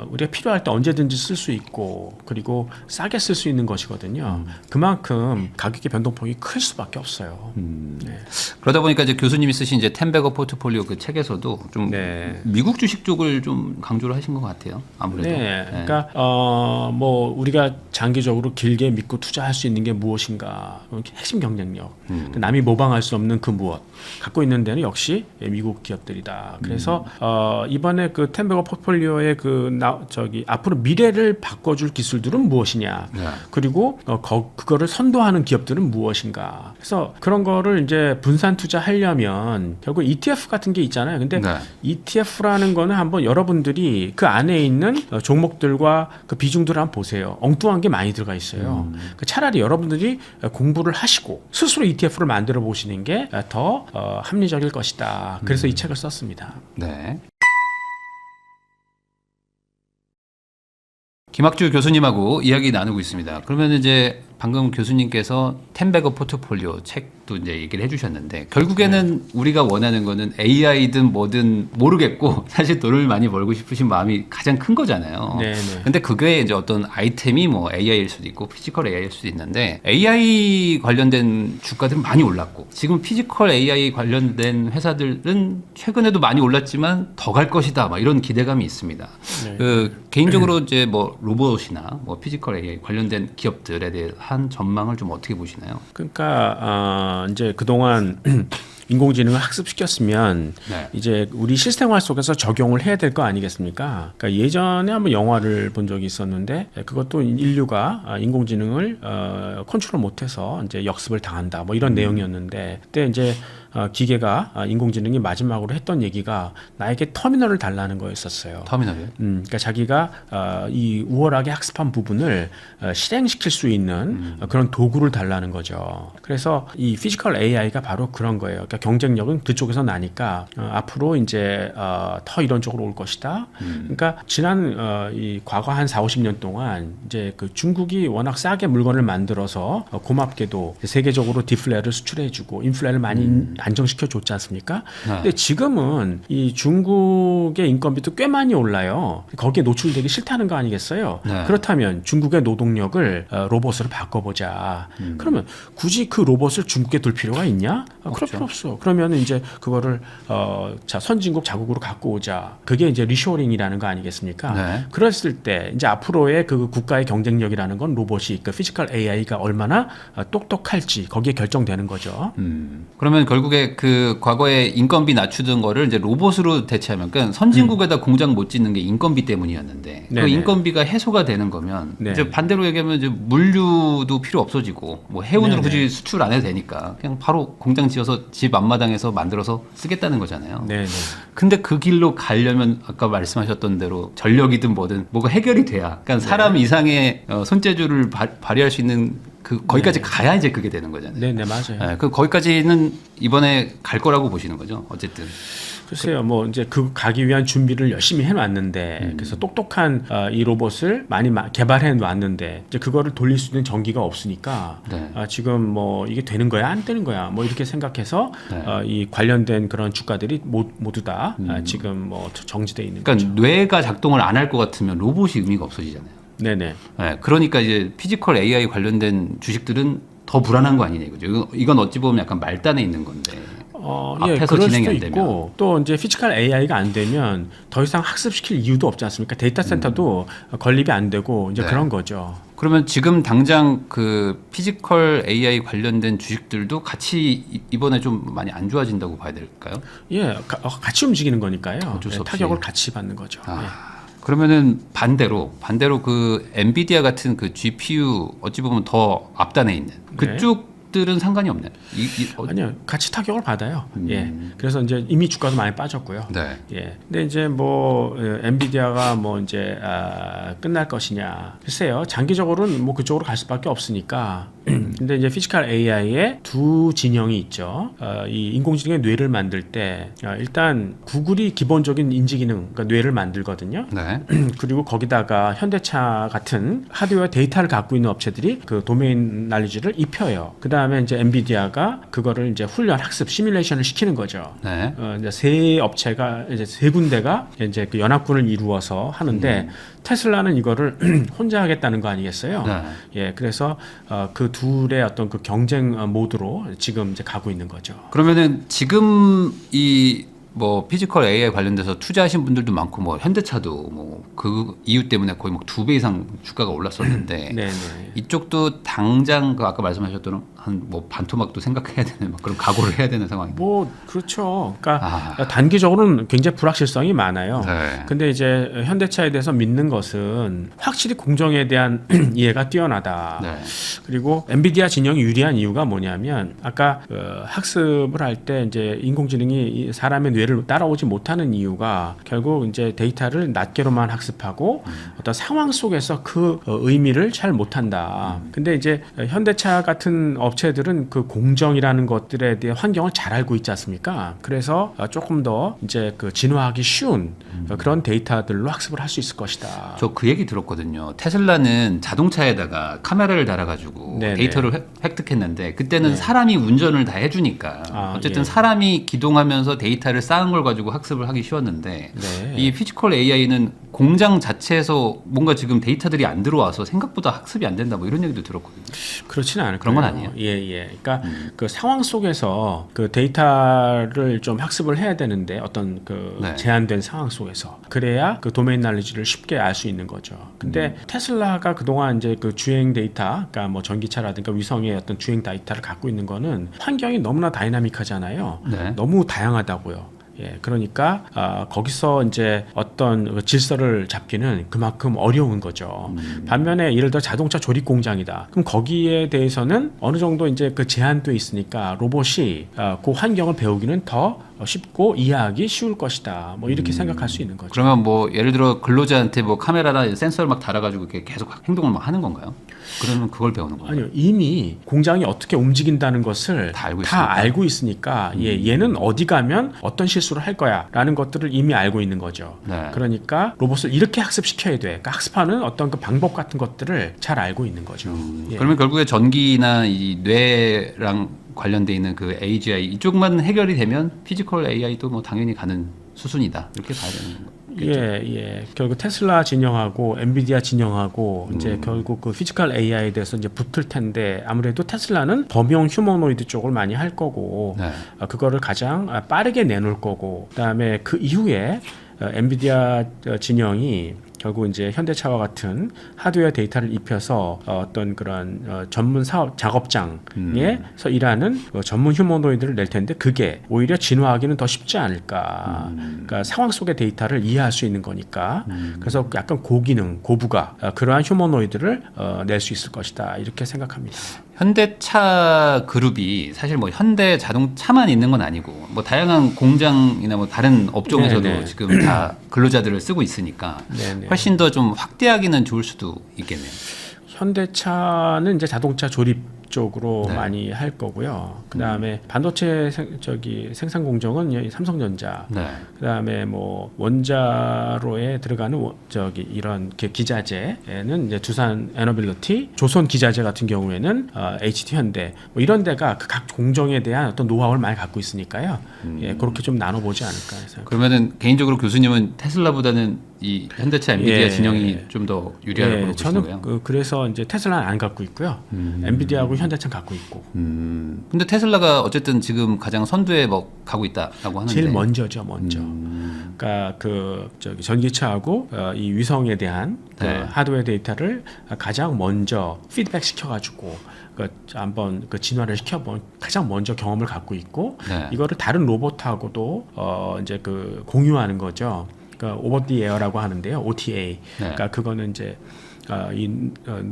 우리가 필요할 때 언제든지 쓸 수 있고 그리고 싸게 쓸 수 있는 것이거든요. 그만큼 가격의 변동폭이 클 수밖에 없어요. 네. 그러다 보니까 이제 교수님이 쓰신 이제 텐베거 포트폴리오 그 책에서도 좀 네. 미국 주식 쪽을 좀 강조를 하신 것 같아요. 아무래도. 네, 그러니까 뭐 우리가 장기적으로 길게 길게 믿고 투자할 수 있는 게 무엇인가? 핵심 경쟁력. 남이 모방할 수 없는 그 무엇 갖고 있는 데는 역시 미국 기업들이다. 그래서 이번에 그 텐베거 포트폴리오의 앞으로 미래를 바꿔줄 기술들은 무엇이냐? 네. 그리고 그거를 선도하는 기업들은 무엇인가? 그래서 그런 거를 이제 분산 투자하려면 결국 ETF 같은 게 있잖아요. 근데 네. ETF라는 거는 한번 여러분들이 그 안에 있는 종목들과 그 비중들을 한번 보세요. 엉뚱한 게 많이 들어가 있어요. 차라리 여러분들이 공부를 하시고 스스로 ETF를 만들어 보시는 게 더 합리적일 것이다. 그래서 이 책을 썼습니다. 네. 김학주 교수님하고 이야기 나누고 있습니다. 그러면 이제 방금 교수님께서 텐베거 포트폴리오 책도 이제 얘기를 해주셨는데 결국에는 우리가 원하는 거는 AI든 뭐든 모르겠고 사실 돈을 많이 벌고 싶으신 마음이 가장 큰 거잖아요. 네네. 근데 그게 이제 어떤 아이템이 뭐 AI일 수도 있고 피지컬 AI일 수도 있는데 AI 관련된 주가들은 많이 올랐고 지금 피지컬 AI 관련된 회사들은 최근에도 많이 올랐지만 더 갈 것이다. 막 이런 기대감이 있습니다. 네. 개인적으로 이제 뭐 로봇이나 뭐 피지컬 AI 관련된 기업들에 대한 전망을 좀 어떻게 보시나요? 그러니까 이제 그동안 인공지능을 학습시켰으면 네. 이제 우리 실생활 속에서 적용을 해야 될 거 아니겠습니까? 그러니까 예전에 한번 영화를 본 적이 있었는데 그것도 인류가 인공지능을 컨트롤 못해서 이제 역습을 당한다 뭐 이런 내용이었는데 그때 이제 기계가 인공지능이 마지막으로 했던 얘기가 나에게 터미널을 달라는 거였었어요. 터미널이요? 그러니까 자기가 이 우월하게 학습한 부분을 실행시킬 수 있는 그런 도구를 달라는 거죠. 그래서 이 피지컬 AI가 바로 그런 거예요. 그러니까 경쟁력은 그쪽에서 나니까 앞으로 이제 더 이런 쪽으로 올 것이다. 그러니까 지난 이 과거 한 40-50년 동안 이제 그 중국이 워낙 싸게 물건을 만들어서 고맙게도 세계적으로 디플레를 수출해주고 인플레를 많이 안정시켜 줬지 않습니까? 네. 근데 지금은 이 중국의 인건비도 꽤 많이 올라요. 거기에 노출되기 싫다는 거 아니겠어요? 네. 그렇다면 중국의 노동력을 로봇으로 바꿔보자. 그러면 굳이 그 로봇을 중국에 둘 필요가 있냐? 그럴 필요 없어. 그러면 이제 그거를 선진국 자국으로 갖고 오자. 그게 이제 리쇼링이라는 거 아니겠습니까? 네. 그랬을 때 이제 앞으로의 그 국가의 경쟁력이라는 건 로봇이 그 피지컬 AI가 얼마나 똑똑할지 거기에 결정되는 거죠. 그러면 결국에 그 과거에 인건비 낮추던 거를 이제 로봇으로 대체하면 그러니까 선진국에다 공장 못 짓는 게 인건비 때문이었는데 그 네네. 인건비가 해소가 되는 거면 네. 이제 반대로 얘기하면 이제 물류도 필요 없어지고 뭐 해운으로 네네. 굳이 수출 안 해도 되니까 그냥 바로 공장 지어서 집 앞마당에서 만들어서 쓰겠다는 거잖아요. 네. 근데 그 길로 가려면 아까 말씀하셨던 대로 전력이든 뭐든 뭐가 해결이 돼야 그러니까 사람 이상의 손재주를 발휘할 수 있는 그 거기까지 가야 이제 그게 되는 거잖아요. 네, 맞아요. 네, 그 거기까지는 이번에 갈 거라고 보시는 거죠. 어쨌든. 글쎄요, 뭐 이제 그 가기 위한 준비를 열심히 해놨는데, 그래서 똑똑한 이 로봇을 많이 개발해 놨는데, 이제 그거를 돌릴 수 있는 전기가 없으니까, 네. 지금 뭐 이게 되는 거야, 안 되는 거야, 뭐 이렇게 생각해서 네. 이 관련된 그런 주가들이 모두 다 지금 뭐 정지돼 있는 그러니까 거죠. 뇌가 작동을 안 할 것 같으면 로봇이 의미가 없어지잖아요. 네네. 네, 그러니까 이제 피지컬 AI 관련된 주식들은 더 불안한 거 아니냐 이거죠. 이건 어찌 보면 약간 말단에 있는 건데. 예, 앞에서 그럴 진행이 수도 안 되면. 있고 또 이제 피지컬 AI가 안 되면 더 이상 학습시킬 이유도 없지 않습니까? 데이터 센터도 건립이 안 되고 이제 네. 그런 거죠. 그러면 지금 당장 그 피지컬 AI 관련된 주식들도 같이 이번에 좀 많이 안 좋아진다고 봐야 될까요? 예, 같이 움직이는 거니까요. 어쩔 수 예, 없이. 타격을 같이 받는 거죠. 예. 그러면은 반대로 그 엔비디아 같은 그 GPU 어찌 보면 더 앞단에 있는 그쪽들은 상관이 없나요? 아니요, 같이 타격을 받아요. 예, 그래서 이제 이미 주가도 많이 빠졌고요. 네. 예, 근데 이제 뭐 엔비디아가 뭐 이제 끝날 것이냐, 글쎄요, 장기적으로는 뭐 그쪽으로 갈 수밖에 없으니까. 근데 이제 피지컬 AI의 두 진영이 있죠. 이 인공지능의 뇌를 만들 때 일단 구글이 기본적인 인지기능, 그러니까 뇌를 만들거든요. 네. 그리고 거기다가 현대차 같은 하드웨어 데이터를 갖고 있는 업체들이 그 도메인 날리지를 입혀요. 그 다음에 이제 엔비디아가 그거를 이제 훈련, 학습, 시뮬레이션을 시키는 거죠. 네. 이제 세 업체가 이제 세 군데가 이제 그 연합군을 이루어서 하는데 테슬라는 이거를 혼자 하겠다는 거 아니겠어요? 네. 예, 그래서 그 둘의 어떤 그 경쟁 모드로 지금 이제 가고 있는 거죠. 그러면은 지금 이 뭐 피지컬 AI 관련돼서 투자하신 분들도 많고 뭐 현대차도 뭐 그 이유 때문에 거의 뭐 2배 이상 주가가 올랐었는데 네네. 이쪽도 당장 그 아까 말씀하셨던 한 뭐 반토막도 생각해야 되는 막 그런 각오를 해야 되는 상황입니다. 뭐 그렇죠. 그러니까 단기적으로는 굉장히 불확실성이 많아요. 네. 근데 이제 현대차에 대해서 믿는 것은 확실히 공정에 대한 이해가 뛰어나다. 네. 그리고 엔비디아 진영이 유리한 이유가 뭐냐면 아까 학습을 할 때 이제 인공지능이 사람의 뇌를 따라오지 못하는 이유가 결국 이제 데이터를 낱개로만 학습하고 어떤 상황 속에서 그 의미를 잘 못한다. 근데 이제 현대차 같은 업체들은 그 공정이라는 것들에 대해 환경을 잘 알고 있지 않습니까? 그래서 조금 더 이제 그 진화하기 쉬운 그런 데이터들로 학습을 할 수 있을 것이다. 저 그 얘기 들었거든요. 테슬라는 자동차에다가 카메라를 달아가지고 네네. 데이터를 획득했는데 그때는 네. 사람이 운전을 다 해주니까 어쨌든 예. 사람이 기동하면서 데이터를 쌓은 걸 가지고 학습을 하기 쉬웠는데 네. 이 피지컬 AI는 공장 자체에서 뭔가 지금 데이터들이 안 들어와서 생각보다 학습이 안 된다 뭐 이런 얘기도 들었거든요. 그렇지는 않을 그런 건 거예요. 아니에요? 예. 그러니까 그 상황 속에서 그 데이터를 좀 학습을 해야 되는데 어떤 그 네. 제한된 상황 속에서 그래야 그 도메인 날리지를 쉽게 알 수 있는 거죠. 근데 테슬라가 그동안 이제 그 주행 데이터, 그러니까 뭐 전기차라든가 위성의 어떤 주행 데이터를 갖고 있는 거는 환경이 너무나 다이나믹하잖아요. 네. 너무 다양하다고요. 예, 그러니까 거기서 이제 어떤 질서를 잡기는 그만큼 어려운 거죠. 반면에 예를 들어 자동차 조립 공장이다. 그럼 거기에 대해서는 어느 정도 이제 그 제한도 있으니까 로봇이 그 환경을 배우기는 더 쉽고 이해하기 쉬울 것이다. 뭐 이렇게 생각할 수 있는 거죠. 그러면 뭐 예를 들어 근로자한테 뭐 카메라나 센서를 막 달아가지고 이렇게 계속 행동을 막 하는 건가요? 그러면 그걸 배우는 거예요? 아니요, 이미 공장이 어떻게 움직인다는 것을 다 알고 다 알고 있으니까 얘는 어디 가면 어떤 실수를 할 거야라는 것들을 이미 알고 있는 거죠. 네. 그러니까 로봇을 이렇게 학습시켜야 돼. 그러니까 학습하는 어떤 그 방법 같은 것들을 잘 알고 있는 거죠. 예. 그러면 결국에 전기나 이 뇌랑 관련돼 있는 그 AGI 이쪽만 해결이 되면 피지컬 AI도 뭐 당연히 가는 수순이다 이렇게 봐야 되는 거겠죠. 예. 결국 테슬라 진영하고 엔비디아 진영하고 이제 결국 그 피지컬 AI에 대해서 이제 붙을 텐데 아무래도 테슬라는 범용 휴머노이드 쪽을 많이 할 거고 네. 그거를 가장 빠르게 내놓을 거고 그다음에 그 이후에 엔비디아 진영이 결국 이제 현대차와 같은 하드웨어 데이터를 입혀서 어떤 그런 전문 사업 작업장에서 일하는 전문 휴머노이드를 낼 텐데 그게 오히려 진화하기는 더 쉽지 않을까. 그러니까 상황 속의 데이터를 이해할 수 있는 거니까. 그래서 약간 고기능, 고부가 그러한 휴머노이드를 낼 수 있을 것이다. 이렇게 생각합니다. 현대차 그룹이 사실 뭐 현대 자동차만 있는 건 아니고 뭐 다양한 공장이나 뭐 다른 업종에서도 네네. 지금 다 근로자들을 쓰고 있으니까 네네. 훨씬 더 좀 확대하기는 좋을 수도 있겠네요. 현대차는 이제 자동차 조립 쪽으로 네. 많이 할 거고요. 그다음에 반도체 생산 공정은 삼성전자. 네. 그다음에 뭐 원자로에 들어가는 이런 기자재는 이제 두산 에너빌리티, 조선 기자재 같은 경우에는 HT 현대 뭐 이런 데가 그 각 공정에 대한 어떤 노하우를 많이 갖고 있으니까요. 예, 그렇게 좀 나눠보지 않을까 해서. 그러면은 개인적으로 교수님은 테슬라보다는 이 현대차 엔비디아 예. 진영이 좀 더 유리하다고 보시는 저는 거예요? 그래서 이제 테슬라는 안 갖고 있고요. 엔비디아하고 현대차는 갖고 있고. 근데 테슬라가 어쨌든 지금 가장 선두에 뭐 가고 있다라고 하는데 제일 먼저죠, 먼저. 그러니까 전기차하고 이 위성에 대한 그 네. 하드웨어 데이터를 가장 먼저 피드백 시켜가지고 한번 그 진화를 시켜본 가장 먼저 경험을 갖고 있고 네. 이거를 다른 로봇하고도 이제 그 공유하는 거죠. 그러니까 오버 디 에어라고 하는데요, OTA. 그러니까 그거는 이제 이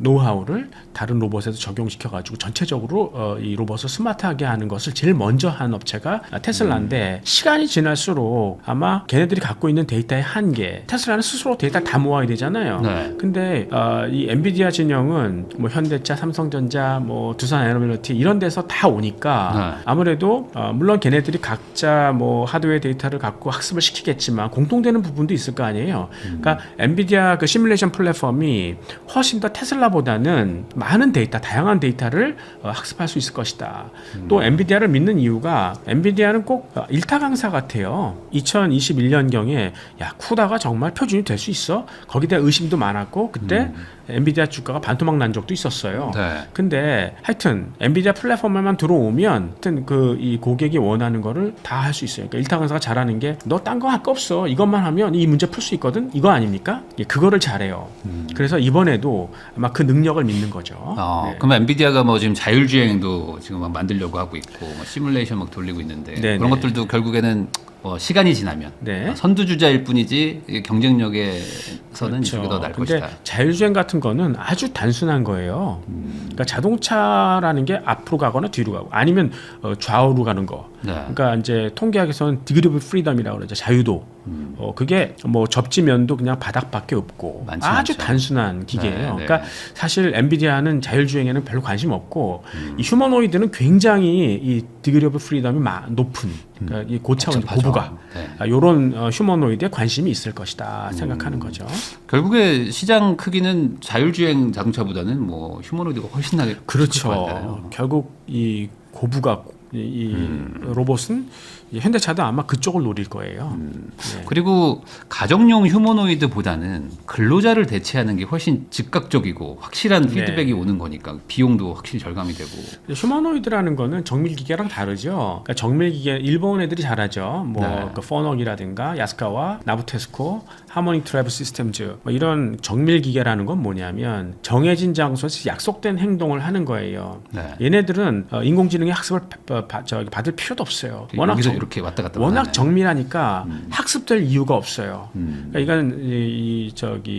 노하우를 다른 로봇에서 적용시켜가지고 전체적으로 이 로봇을 스마트하게 하는 것을 제일 먼저 한 업체가 테슬라인데 시간이 지날수록 아마 걔네들이 갖고 있는 데이터의 한계 테슬라는 스스로 데이터를 다 모아야 되잖아요. 네. 근데 이 엔비디아 진영은 뭐 현대차, 삼성전자, 뭐 두산 에너빌리티 이런 데서 다 오니까 네. 아무래도 물론 걔네들이 각자 뭐 하드웨어 데이터를 갖고 학습을 시키겠지만 공통되는 부분도 있을 거 아니에요. 그러니까 엔비디아 그 시뮬레이션 플랫폼이 훨씬 더 테슬라보다는 많은 데이터, 다양한 데이터를 학습할 수 있을 것이다. 또 엔비디아를 믿는 이유가 엔비디아는 꼭 일타 강사 같아요. 2021년경에 야 쿠다가 정말 표준이 될 수 있어? 거기에 대한 의심도 많았고 그때 엔비디아 주가가 반토막 난 적도 있었어요. 네. 근데 하여튼 엔비디아 플랫폼에만 들어오면 하여튼 이 고객이 원하는 거를 다 할 수 있어요. 그러니까 일타 강사가 잘하는 게 너 딴 거 할 거 없어. 이것만 하면 이 문제 풀 수 있거든. 이거 아닙니까? 예, 그거를 잘해요. 그래서 이번에도 아마 그 능력을 믿는 거죠. 네. 그럼 엔비디아가 뭐 지금 자율주행도 지금 막 만들려고 하고 있고 뭐 시뮬레이션 막 돌리고 있는데 네네. 그런 것들도 결국에는 시간이 지나면 네. 선두주자일 뿐이지 이 경쟁력에서는 그렇죠. 이쪽이 더 날 근데 것이다. 자율주행 같은 거는 아주 단순한 거예요. 그러니까 자동차라는 게 앞으로 가거나 뒤로 가고 아니면 좌우로 가는 거. 네. 그러니까 이제 통계학에서는 디그리 오브 프리덤이라고 그러죠. 자유도. 그게 뭐 접지면도 그냥 바닥밖에 없고 많지 아주 않죠. 단순한 기계예요. 네, 네. 그러니까 사실 엔비디아는 자율주행에는 별로 관심 없고 이 휴머노이드는 굉장히 이 디그리 오브 프리덤이 높은 그러니까 이 고차원 복잡하죠. 고부가 네. 이런 휴머노이드에 관심이 있을 것이다 생각하는 거죠. 결국에 시장 크기는 자율주행 자동차보다는 뭐 휴머노이드가 훨씬 나게 그렇죠. 결국 이 고부가 이 로봇은 이 현대차도 아마 그쪽을 노릴 거예요. 네. 그리고 가정용 휴머노이드보다는 근로자를 대체하는 게 훨씬 즉각적이고 확실한 피드백이 오는 거니까 비용도 확실히 절감이 되고. 휴머노이드라는 거는 정밀기계랑 다르죠. 그러니까 정밀기계 일본 애들이 잘하죠. 뭐 네. 그 포녹이라든가 야스카와 나부테스코, 하모닉 트래블 시스템즈 뭐 이런 정밀기계라는 건 뭐냐면 정해진 장소에서 약속된 행동을 하는 거예요. 네. 얘네들은 인공지능의 학습을 받을 필요도 없어요. 워낙 여기서 이렇게 왔다 갔다 워낙 하네. 정밀하니까 학습될 이유가 없어요. 그러니까 이건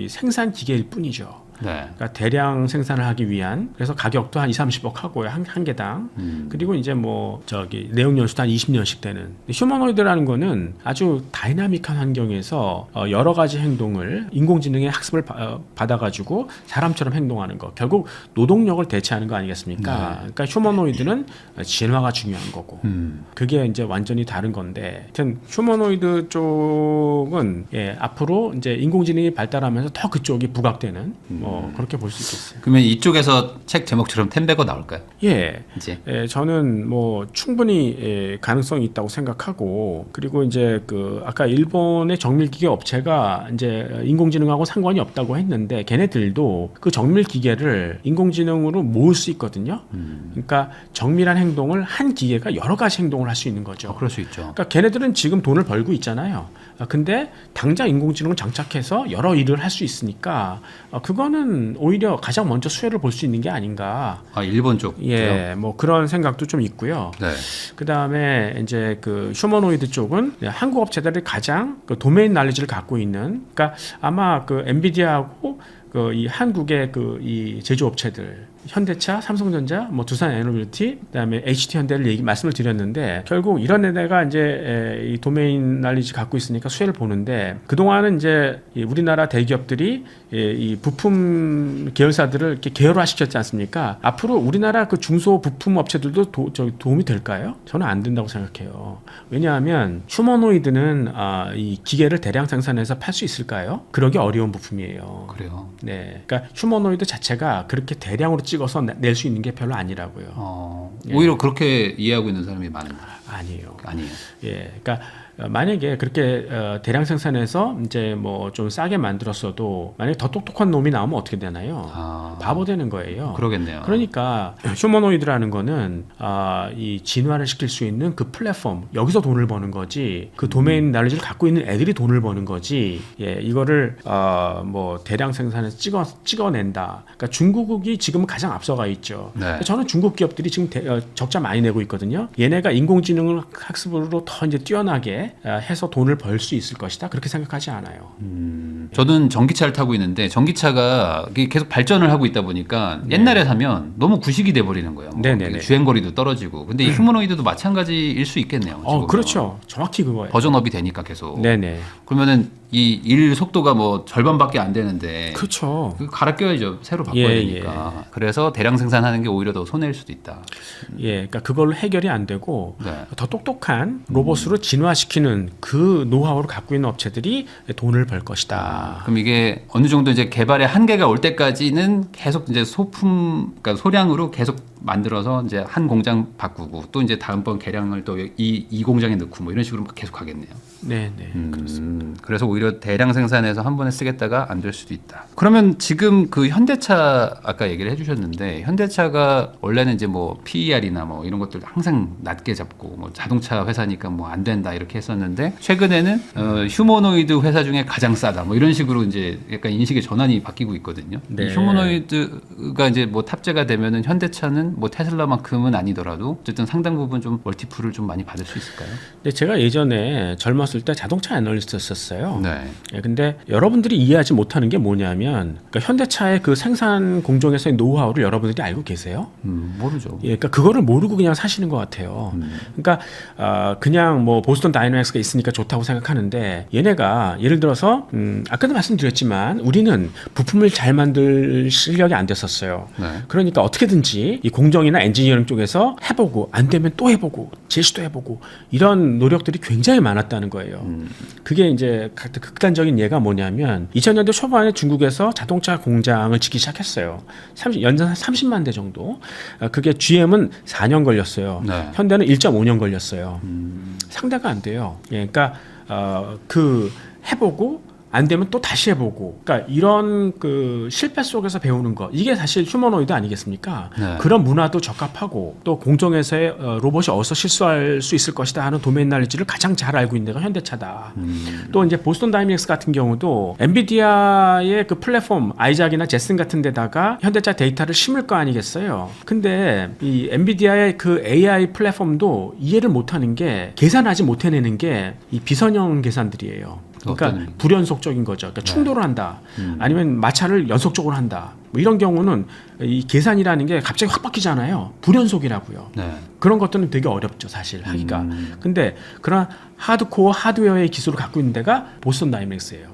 생산 기계일 뿐이죠. 네. 그러니까 대량 생산을 하기 위한 그래서 가격도 한 2-30억 하고요 한 개당. 그리고 이제 내용 연수도 한 20년씩 되는. 휴머노이드라는 거는 아주 다이나믹한 환경에서 여러 가지 행동을 인공지능의 학습을 받아가지고 사람처럼 행동하는 거. 결국 노동력을 대체하는 거 아니겠습니까? 네. 그러니까 휴머노이드는 진화가 중요한 거고. 그게 이제 완전히 다른 건데. 하여튼 휴머노이드 쪽은 앞으로 이제 인공지능이 발달하면서 더 그쪽이 부각되는. 그렇게 볼 수 있겠어요. 그러면 이쪽에서 책 제목처럼 텐베거 나올까요? 예. 이제. 저는 뭐 충분히 가능성이 있다고 생각하고 그리고 이제 아까 일본의 정밀기계 업체가 이제 인공지능하고 상관이 없다고 했는데 걔네들도 그 정밀기계를 인공지능으로 모을 수 있거든요. 그러니까 정밀한 행동을 한 기계가 여러 가지 행동을 할 수 있는 거죠. 그럴 수 있죠. 그러니까 걔네들은 지금 돈을 벌고 있잖아요. 근데 당장 인공지능을 장착해서 여러 일을 할 수 있으니까 그거는 오히려 가장 먼저 수혜를 볼 수 있는 게 아닌가. 일본 쪽. 예, 뭐 그런 생각도 좀 있고요. 네. 그 다음에 이제 휴머노이드 쪽은 한국 업체들이 가장 도메인 날리지를 갖고 있는, 그러니까 아마 엔비디아하고 이 한국의 이 제조업체들 현대차, 삼성전자, 뭐 두산 에너빌리티, 그다음에 HT 현대를 말씀을 드렸는데 결국 이런 애가 이제 이 도메인 날리지 갖고 있으니까 수혜를 보는데 그 동안은 이제 우리나라 대기업들이 이 부품 계열사들을 이렇게 계열화 시켰지 않습니까? 앞으로 우리나라 중소 부품 업체들도 도움이 될까요? 저는 안 된다고 생각해요. 왜냐하면 휴머노이드는 이 기계를 대량 생산해서 팔 수 있을까요? 그러기 어려운 부품이에요. 그래요. 네, 그러니까 휴머노이드 자체가 그렇게 대량으로 찍어서 낼 수 있는 게 별로 아니라고요. 오히려 그렇게 이해하고 있는 사람이 많은 거예요. 아니에요. 아니에요. 예, 그러니까 만약에 그렇게 대량 생산해서 이제 뭐 좀 싸게 만들었어도 만약에 더 똑똑한 놈이 나오면 어떻게 되나요? 바보 되는 거예요. 그러겠네요. 그러니까 휴머노이드라는 거는 이 진화를 시킬 수 있는 그 플랫폼 여기서 돈을 버는 거지 그 도메인 날리지를 갖고 있는 애들이 돈을 버는 거지. 예, 이거를 뭐 대량 생산해서 찍어낸다. 그러니까 중국이 지금 가장 앞서가 있죠. 네. 저는 중국 기업들이 지금 적자 많이 내고 있거든요. 얘네가 인공지능 학습으로 더 이제 뛰어나게 해서 돈을 벌 수 있을 것이다. 그렇게 생각하지 않아요. 저는 전기차를 타고 있는데 전기차가 계속 발전을 하고 있다 보니까 옛날에 사면 너무 구식이 돼버리는 거예요. 네네네. 주행거리도 떨어지고. 근데 이 휴머노이드도 마찬가지일 수 있겠네요. 지금은. 그렇죠. 정확히 그거예요. 버전업이 되니까 계속. 네네. 그러면은 이 일 속도가 뭐 절반밖에 안 되는데 그렇죠. 그거 갈아 껴야죠. 새로 바꿔야 예, 되니까. 그래서 대량 생산하는 게 오히려 더 손해일 수도 있다. 예, 그러니까 그걸로 해결이 안 되고 네. 더 똑똑한 로봇으로 진화시키는 그 노하우를 갖고 있는 업체들이 돈을 벌 것이다. 그럼 이게 어느 정도 이제 개발의 한계가 올 때까지는 계속 이제 소품, 그러니까 소량으로 계속 만들어서 이제 한 공장 바꾸고 또 이제 다음번 개량을 또 이 공장에 넣고 뭐 이런 식으로 계속 가겠네요. 네, 네, 그렇습니다. 그래서 오히려 대량 생산해서 한 번에 쓰겠다가 안 될 수도 있다. 그러면 지금 그 현대차 아까 얘기를 해주셨는데 현대차가 원래는 이제 뭐 PER이나 뭐 이런 것들 항상 낮게 잡고 뭐 자동차 회사니까 뭐 안 된다 이렇게 했었는데 최근에는 휴머노이드 회사 중에 가장 싸다 뭐 이런 식으로 이제 약간 인식의 전환이 바뀌고 있거든요. 네. 이 휴머노이드가 이제 뭐 탑재가 되면은 현대차는 뭐 테슬라만큼은 아니더라도 어쨌든 상당 부분 좀 멀티플을 좀 많이 받을 수 있을까요? 근데 제가 예전에 젊었을 때 자동차 애널리스트였었어요. 네. 예, 근데 여러분들이 이해하지 못하는 게 뭐냐면 그러니까 현대차의 그 생산 공정에서의 노하우를 여러분들이 알고 계세요? 모르죠. 예, 그러니까 그거를 모르고 그냥 사시는 것 같아요. 그러니까 그냥 뭐 보스턴 다이내믹스가 있으니까 좋다고 생각하는데 얘네가 예를 들어서 아까도 말씀드렸지만 우리는 부품을 잘 만들 실력이 안 됐었어요. 네. 그러니까 어떻게든지 이 공정이나 엔지니어링 쪽에서 해보고 안 되면 또 해보고 제시도 해보고 이런 노력들이 굉장히 많았다는 거예요. 그게 이제 극단적인 예가 뭐냐면 2000년대 초반에 중국에서 자동차 공장을 짓기 시작했어요. 연산 30만 대 정도. 그게 GM은 4년 걸렸어요. 네. 현대는 1.5년 걸렸어요. 상대가 안 돼요. 예, 그러니까 그 해보고 안 되면 또 다시 해보고, 그러니까 이런 그 실패 속에서 배우는 것, 이게 사실 휴머노이드 아니겠습니까? 네. 그런 문화도 적합하고 또 공정에서의 로봇이 어디서 실수할 수 있을 것이다 하는 도메인 날리지를 가장 잘 알고 있는 데가 현대차다. 또 이제 보스턴 다이내믹스 같은 경우도 엔비디아의 그 플랫폼 아이작이나 제슨 같은 데다가 현대차 데이터를 심을 거 아니겠어요? 근데 이 엔비디아의 그 AI 플랫폼도 이해를 못하는 게 계산하지 못해내는 게 이 비선형 계산들이에요. 그러니까 불연속적인 거죠. 그러니까 충돌을 한다. 아니면 마찰을 연속적으로 한다. 뭐 이런 경우는 이 계산이라는 게 갑자기 확 바뀌잖아요. 불연속이라고요. 네. 그런 것들은 되게 어렵죠, 사실 하기가. 근데 그런 하드코어 하드웨어의 기술을 갖고 있는 데가 보스턴 다이내믹스예요.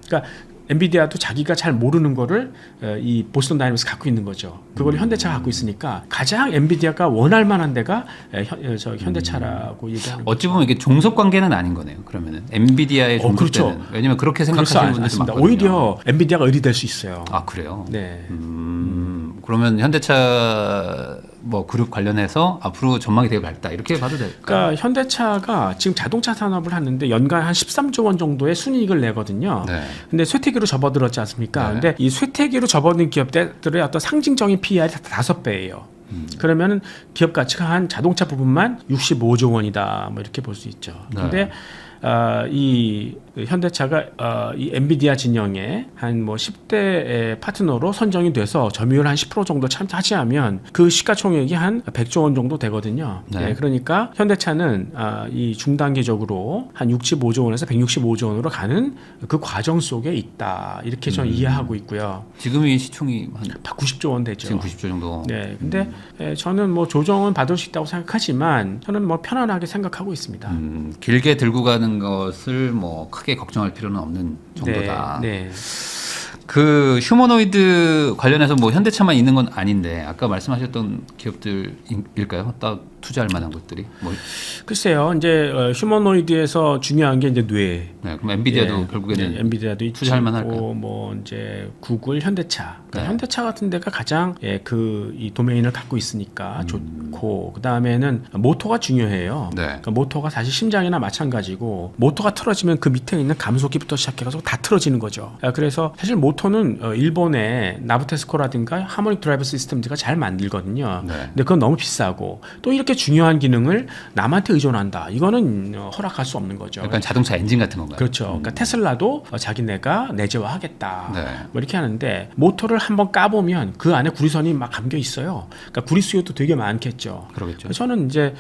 그러니까 엔비디아도 자기가 잘 모르는 거를 이 보스턴 다이내믹스 갖고 있는 거죠. 그걸 현대차가 갖고 있으니까 가장 엔비디아가 원할 만한 데가 현대차라고 얘기하는 거죠. 어찌 보면 이게 종속 관계는 아닌 거네요. 그러면은 엔비디아의 종속 그렇죠. 때는 왜냐면 그렇게 생각하시는 분들도 않습니다. 많거든요. 오히려 엔비디아가 의리될 수 있어요. 아 그래요? 네. 그러면 현대차 뭐 그룹 관련해서 앞으로 전망이 되게 밝다 이렇게 봐도 될까요? 그러니까 현대차가 지금 자동차 산업을 하는데 연간 한 13조 원 정도의 순이익을 내거든요. 네. 근데 쇠퇴기로 접어들었지 않습니까? 네. 근데 이 쇠퇴기로 접어든 기업들의 어떤 상징적인 PER이 5배예요. 그러면 기업 가치가 한 자동차 부분만 65조 원이다. 뭐 이렇게 볼 수 있죠. 근데 이 현대차가 이 엔비디아 진영에 한 뭐 10대 파트너로 선정이 돼서 점유율 한 10% 정도 차지하면 그 시가총액이 한 100조 원 정도 되거든요. 네. 네, 그러니까 현대차는 이 중단기적으로 한 65조 원에서 165조 원으로 가는 그 과정 속에 있다. 이렇게 저는 이해하고 있고요. 지금 이 시총이 한 90조 원 되죠. 지금 90조 정도. 네, 근데 저는 뭐 조정은 받을 수 있다고 생각하지만 저는 뭐 편안하게 생각하고 있습니다. 길게 들고 가는 것을 뭐 크게 걱정할 필요는 없는 정도다. 네. 그 휴머노이드 관련해서 뭐 현대차만 있는 건 아닌데 아까 말씀하셨던 기업들일까요? 딱 투자할 만한 것들이 뭐 글쎄요, 이제 휴머노이드에서 중요한 게 이제 뇌. 네, 그럼 엔비디아도 결국에는 엔비디아도 투자할 있고, 만할까요? 뭐 이제 구글, 현대차. 그러니까 네. 현대차 같은 데가 가장 그 이 도메인을 갖고 있으니까 좋고, 그 다음에는 모터가 중요해요. 네. 그러니까 모터가 사실 심장이나 마찬가지고 모터가 틀어지면 그 밑에 있는 감속기부터 시작해서 다 틀어지는 거죠. 그래서 사실 모터는 일본의 나부테스코라든가 하모닉 드라이브 시스템즈가 잘 만들거든요. 네. 근데 그건 너무 비싸고 또 이렇게 중요한 기능을 남한테 의존한다. 이거는 허락할 수 없는 거죠. 약간 자동차 엔진 같은 건가요? 그렇죠. 그러니까 테슬라도 자기네가 내재화하겠다. 네. 뭐 이렇게 하는데 모터를 한번 까보면 그 안에 구리선이 막 감겨 있어요. 그러니까 구리 수요도 되게 많겠죠. 그러겠죠. 저는 이제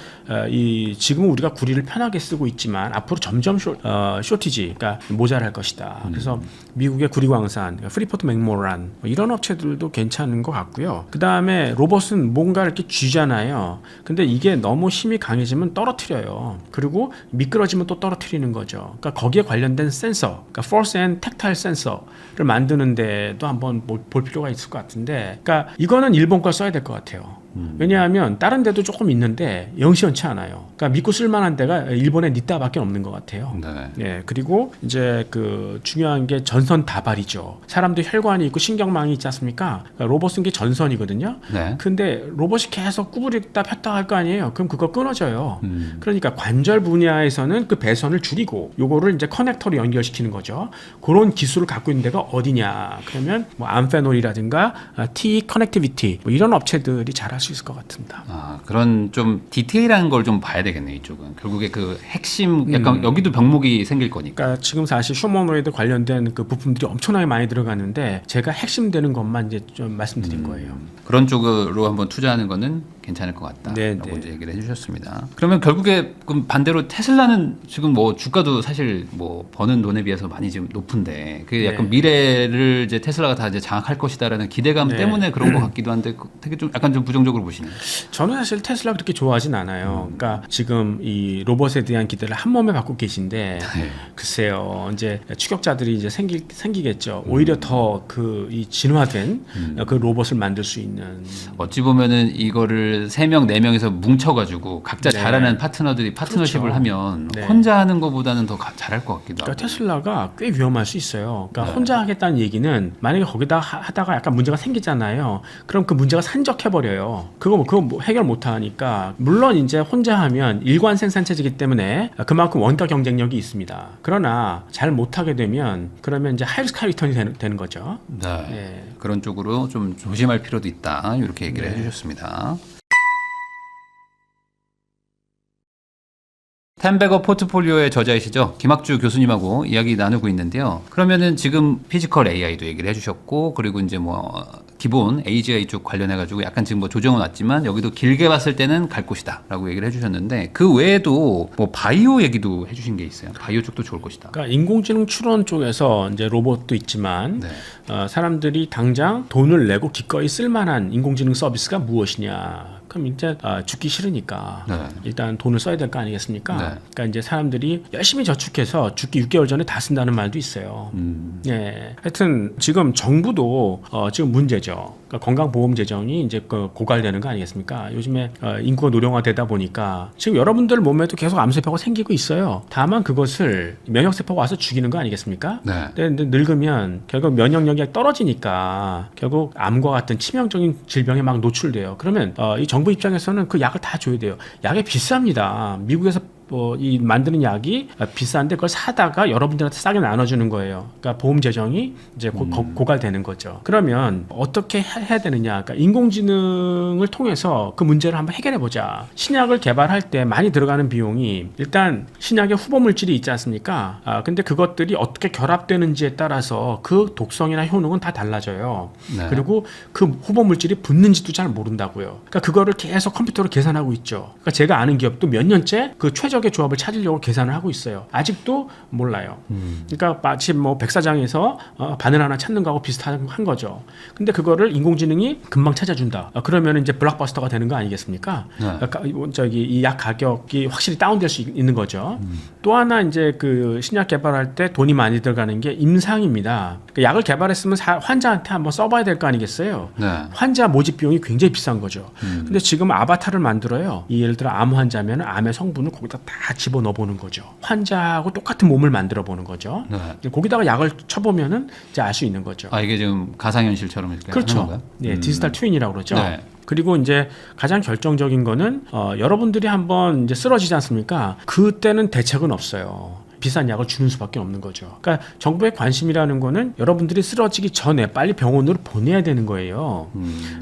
지금 우리가 구리를 편하게 쓰고 있지만 앞으로 점점 쇼티지, 그러니까 모자랄 것이다. 그래서 미국의 구리광산, 프리포트 맥모란 뭐 이런 업체들도 괜찮은 것 같고요. 그 다음에 로봇은 뭔가 이렇게 쥐잖아요. 근데 이게 너무 힘이 강해지면 떨어뜨려요. 그리고 미끄러지면 또 떨어뜨리는 거죠. 그러니까 거기에 관련된 센서, 그러니까 force and tactile 센서를 만드는데도 한번 볼 필요가 있을 것 같은데, 그러니까 이거는 일본 걸 써야 될 것 같아요. 왜냐하면 다른 데도 조금 있는데 영시원치 않아요. 그러니까 믿고 쓸만한 데가 일본에 닛다밖에 없는 것 같아요. 네. 예, 그리고 이제 그 중요한 게 전선 다발이죠. 사람도 혈관이 있고 신경망이 있지 않습니까? 그러니까 로봇은 게 전선이거든요. 네. 근데 로봇이 계속 구부리다 폈다 할 거 아니에요. 그럼 그거 끊어져요. 그러니까 관절 분야에서는 그 배선을 줄이고 요거를 이제 커넥터로 연결시키는 거죠. 그런 기술을 갖고 있는 데가 어디냐? 그러면 뭐 암페놀이라든가 T 커넥티비티 뭐 이런 업체들이 잘할 수 있을 것 같습니다. 아, 그런 좀 디테일한 걸 좀 봐야 되겠네, 이쪽은. 결국에 그 핵심 약간 여기도 병목이 생길 거니까. 그러니까 지금 사실 휴머노이드 관련된 그 부품들이 엄청나게 많이 들어가는데 제가 핵심되는 것만 이제 좀 말씀드린 거예요. 그런 쪽으로 한번 투자하는 거는 괜찮을 것 같다라고 네, 네. 이제 얘기를 해주셨습니다. 그러면 결국에 그럼 반대로 테슬라는 지금 뭐 주가도 사실 뭐 버는 돈에 비해서 많이 지금 높은데 그게 약간 네. 미래를 이제 테슬라가 다 이제 장악할 것이다라는 기대감 네. 때문에 그런 것 같기도 한데 되게 좀 약간 좀 부정적으로 보시네요. 저는 사실 테슬라 그렇게 좋아하진 않아요. 그러니까 지금 이 로봇에 대한 기대를 한 몸에 갖고 계신데 글쎄요, 이제 추격자들이 이제 생기겠죠. 오히려 더 그 이 진화된 그 로봇을 만들 수 있는. 어찌 보면은 이거를 3명, 4명에서 뭉쳐가지고 각자 네. 잘하는 파트너들이 파트너십을 그렇죠. 하면 네. 혼자 하는 것보다는 더 잘할 것 같기도 하고. 그러니까 테슬라가 꽤 위험할 수 있어요. 그러니까 네. 혼자 하겠다는 얘기는 만약에 거기다 하다가 약간 문제가 생기잖아요. 그럼 그 문제가 산적해버려요. 그거 뭐 해결 못하니까 물론 이제 혼자 하면 일관 생산 체제이기 때문에 그만큼 원가 경쟁력이 있습니다. 그러나 잘 못하게 되면 그러면 이제 하이스카 리턴이 되는 거죠. 네. 예. 그런 쪽으로 좀 조심할 필요도 있다. 이렇게 얘기를 해주셨습니다. 텐베거 포트폴리오의 저자이시죠. 김학주 교수님하고 이야기 나누고 있는데요. 그러면은 지금 피지컬 AI도 얘기를 해주셨고, 그리고 이제 뭐 기본 AGI 쪽 관련해가지고 약간 지금 뭐 조정은 왔지만 여기도 길게 봤을 때는 갈 곳이다라고 얘기를 해주셨는데 그 외에도 뭐 바이오 얘기도 해주신 게 있어요. 바이오 쪽도 좋을 것이다. 그러니까 인공지능 추론 쪽에서 이제 로봇도 있지만 네. 사람들이 당장 돈을 내고 기꺼이 쓸만한 인공지능 서비스가 무엇이냐? 그럼 이제 죽기 싫으니까 네. 일단 돈을 써야 될 거 아니겠습니까? 네. 그러니까 이제 사람들이 열심히 저축해서 죽기 6개월 전에 다 쓴다는 말도 있어요. 예. 하여튼 지금 정부도 지금 문제죠. 그러니까 건강보험 재정이 이제 고갈되는 거 아니겠습니까? 요즘에 인구가 노령화되다 보니까 지금 여러분들 몸에도 계속 암세포가 생기고 있어요. 다만 그것을 면역세포가 와서 죽이는 거 아니겠습니까? 네. 근데 늙으면 결국 면역력이 떨어지니까 결국 암과 같은 치명적인 질병에 막 노출돼요. 그러면 이 정부 입장에서는 그 약을 다 줘야 돼요. 약이 비쌉니다. 미국에서 이 만드는 약이 비싼데 그걸 사다가 여러분들한테 싸게 나눠주는 거예요. 그러니까 보험 재정이 이제 고갈되는 거죠. 그러면 어떻게 해야 되느냐? 그러니까 인공지능을 통해서 그 문제를 한번 해결해 보자. 신약을 개발할 때 많이 들어가는 비용이 일단 신약의 후보 물질이 있지 않습니까? 근데 그것들이 어떻게 결합되는지에 따라서 그 독성이나 효능은 다 달라져요. 네. 그리고 그 후보 물질이 붙는지도 잘 모른다고요. 그러니까 그거를 계속 컴퓨터로 계산하고 있죠. 그러니까 제가 아는 기업도 몇 년째 그 최적의 조합을 찾으려고 계산을 하고 있어요. 아직도 몰라요. 그러니까 마치 뭐 백사장에서 바늘 하나 찾는 거하고 비슷한 거죠. 근데 그거를 인공지능이 금방 찾아준다. 그러면 이제 블록버스터가 되는 거 아니겠습니까? 네. 이 약 가격이 확실히 다운될 수 있는 거죠. 또 하나 이제 그 신약 개발할 때 돈이 많이 들어가는 게 임상입니다. 그러니까 약을 개발했으면 환자한테 한번 써봐야 될 거 아니겠어요? 네. 환자 모집 비용이 굉장히 비싼 거죠. 근데 지금 아바타를 만들어요. 예를 들어 암 환자면 암의 성분을 거기다 다 집어넣어 보는 거죠. 환자하고 똑같은 몸을 만들어 보는 거죠. 네. 거기다가 약을 쳐보면은 이제 알 수 있는 거죠. 아, 이게 지금 가상현실처럼 이렇게 하는 그렇죠. 건가요? 네, 디지털 트윈이라고 그러죠. 네. 그리고 이제 가장 결정적인 거는 여러분들이 한번 이제 쓰러지지 않습니까? 그때는 대책은 없어요. 비싼 약을 주는 수밖에 없는 거죠. 그러니까 정부의 관심이라는 거는 여러분들이 쓰러지기 전에 빨리 병원으로 보내야 되는 거예요.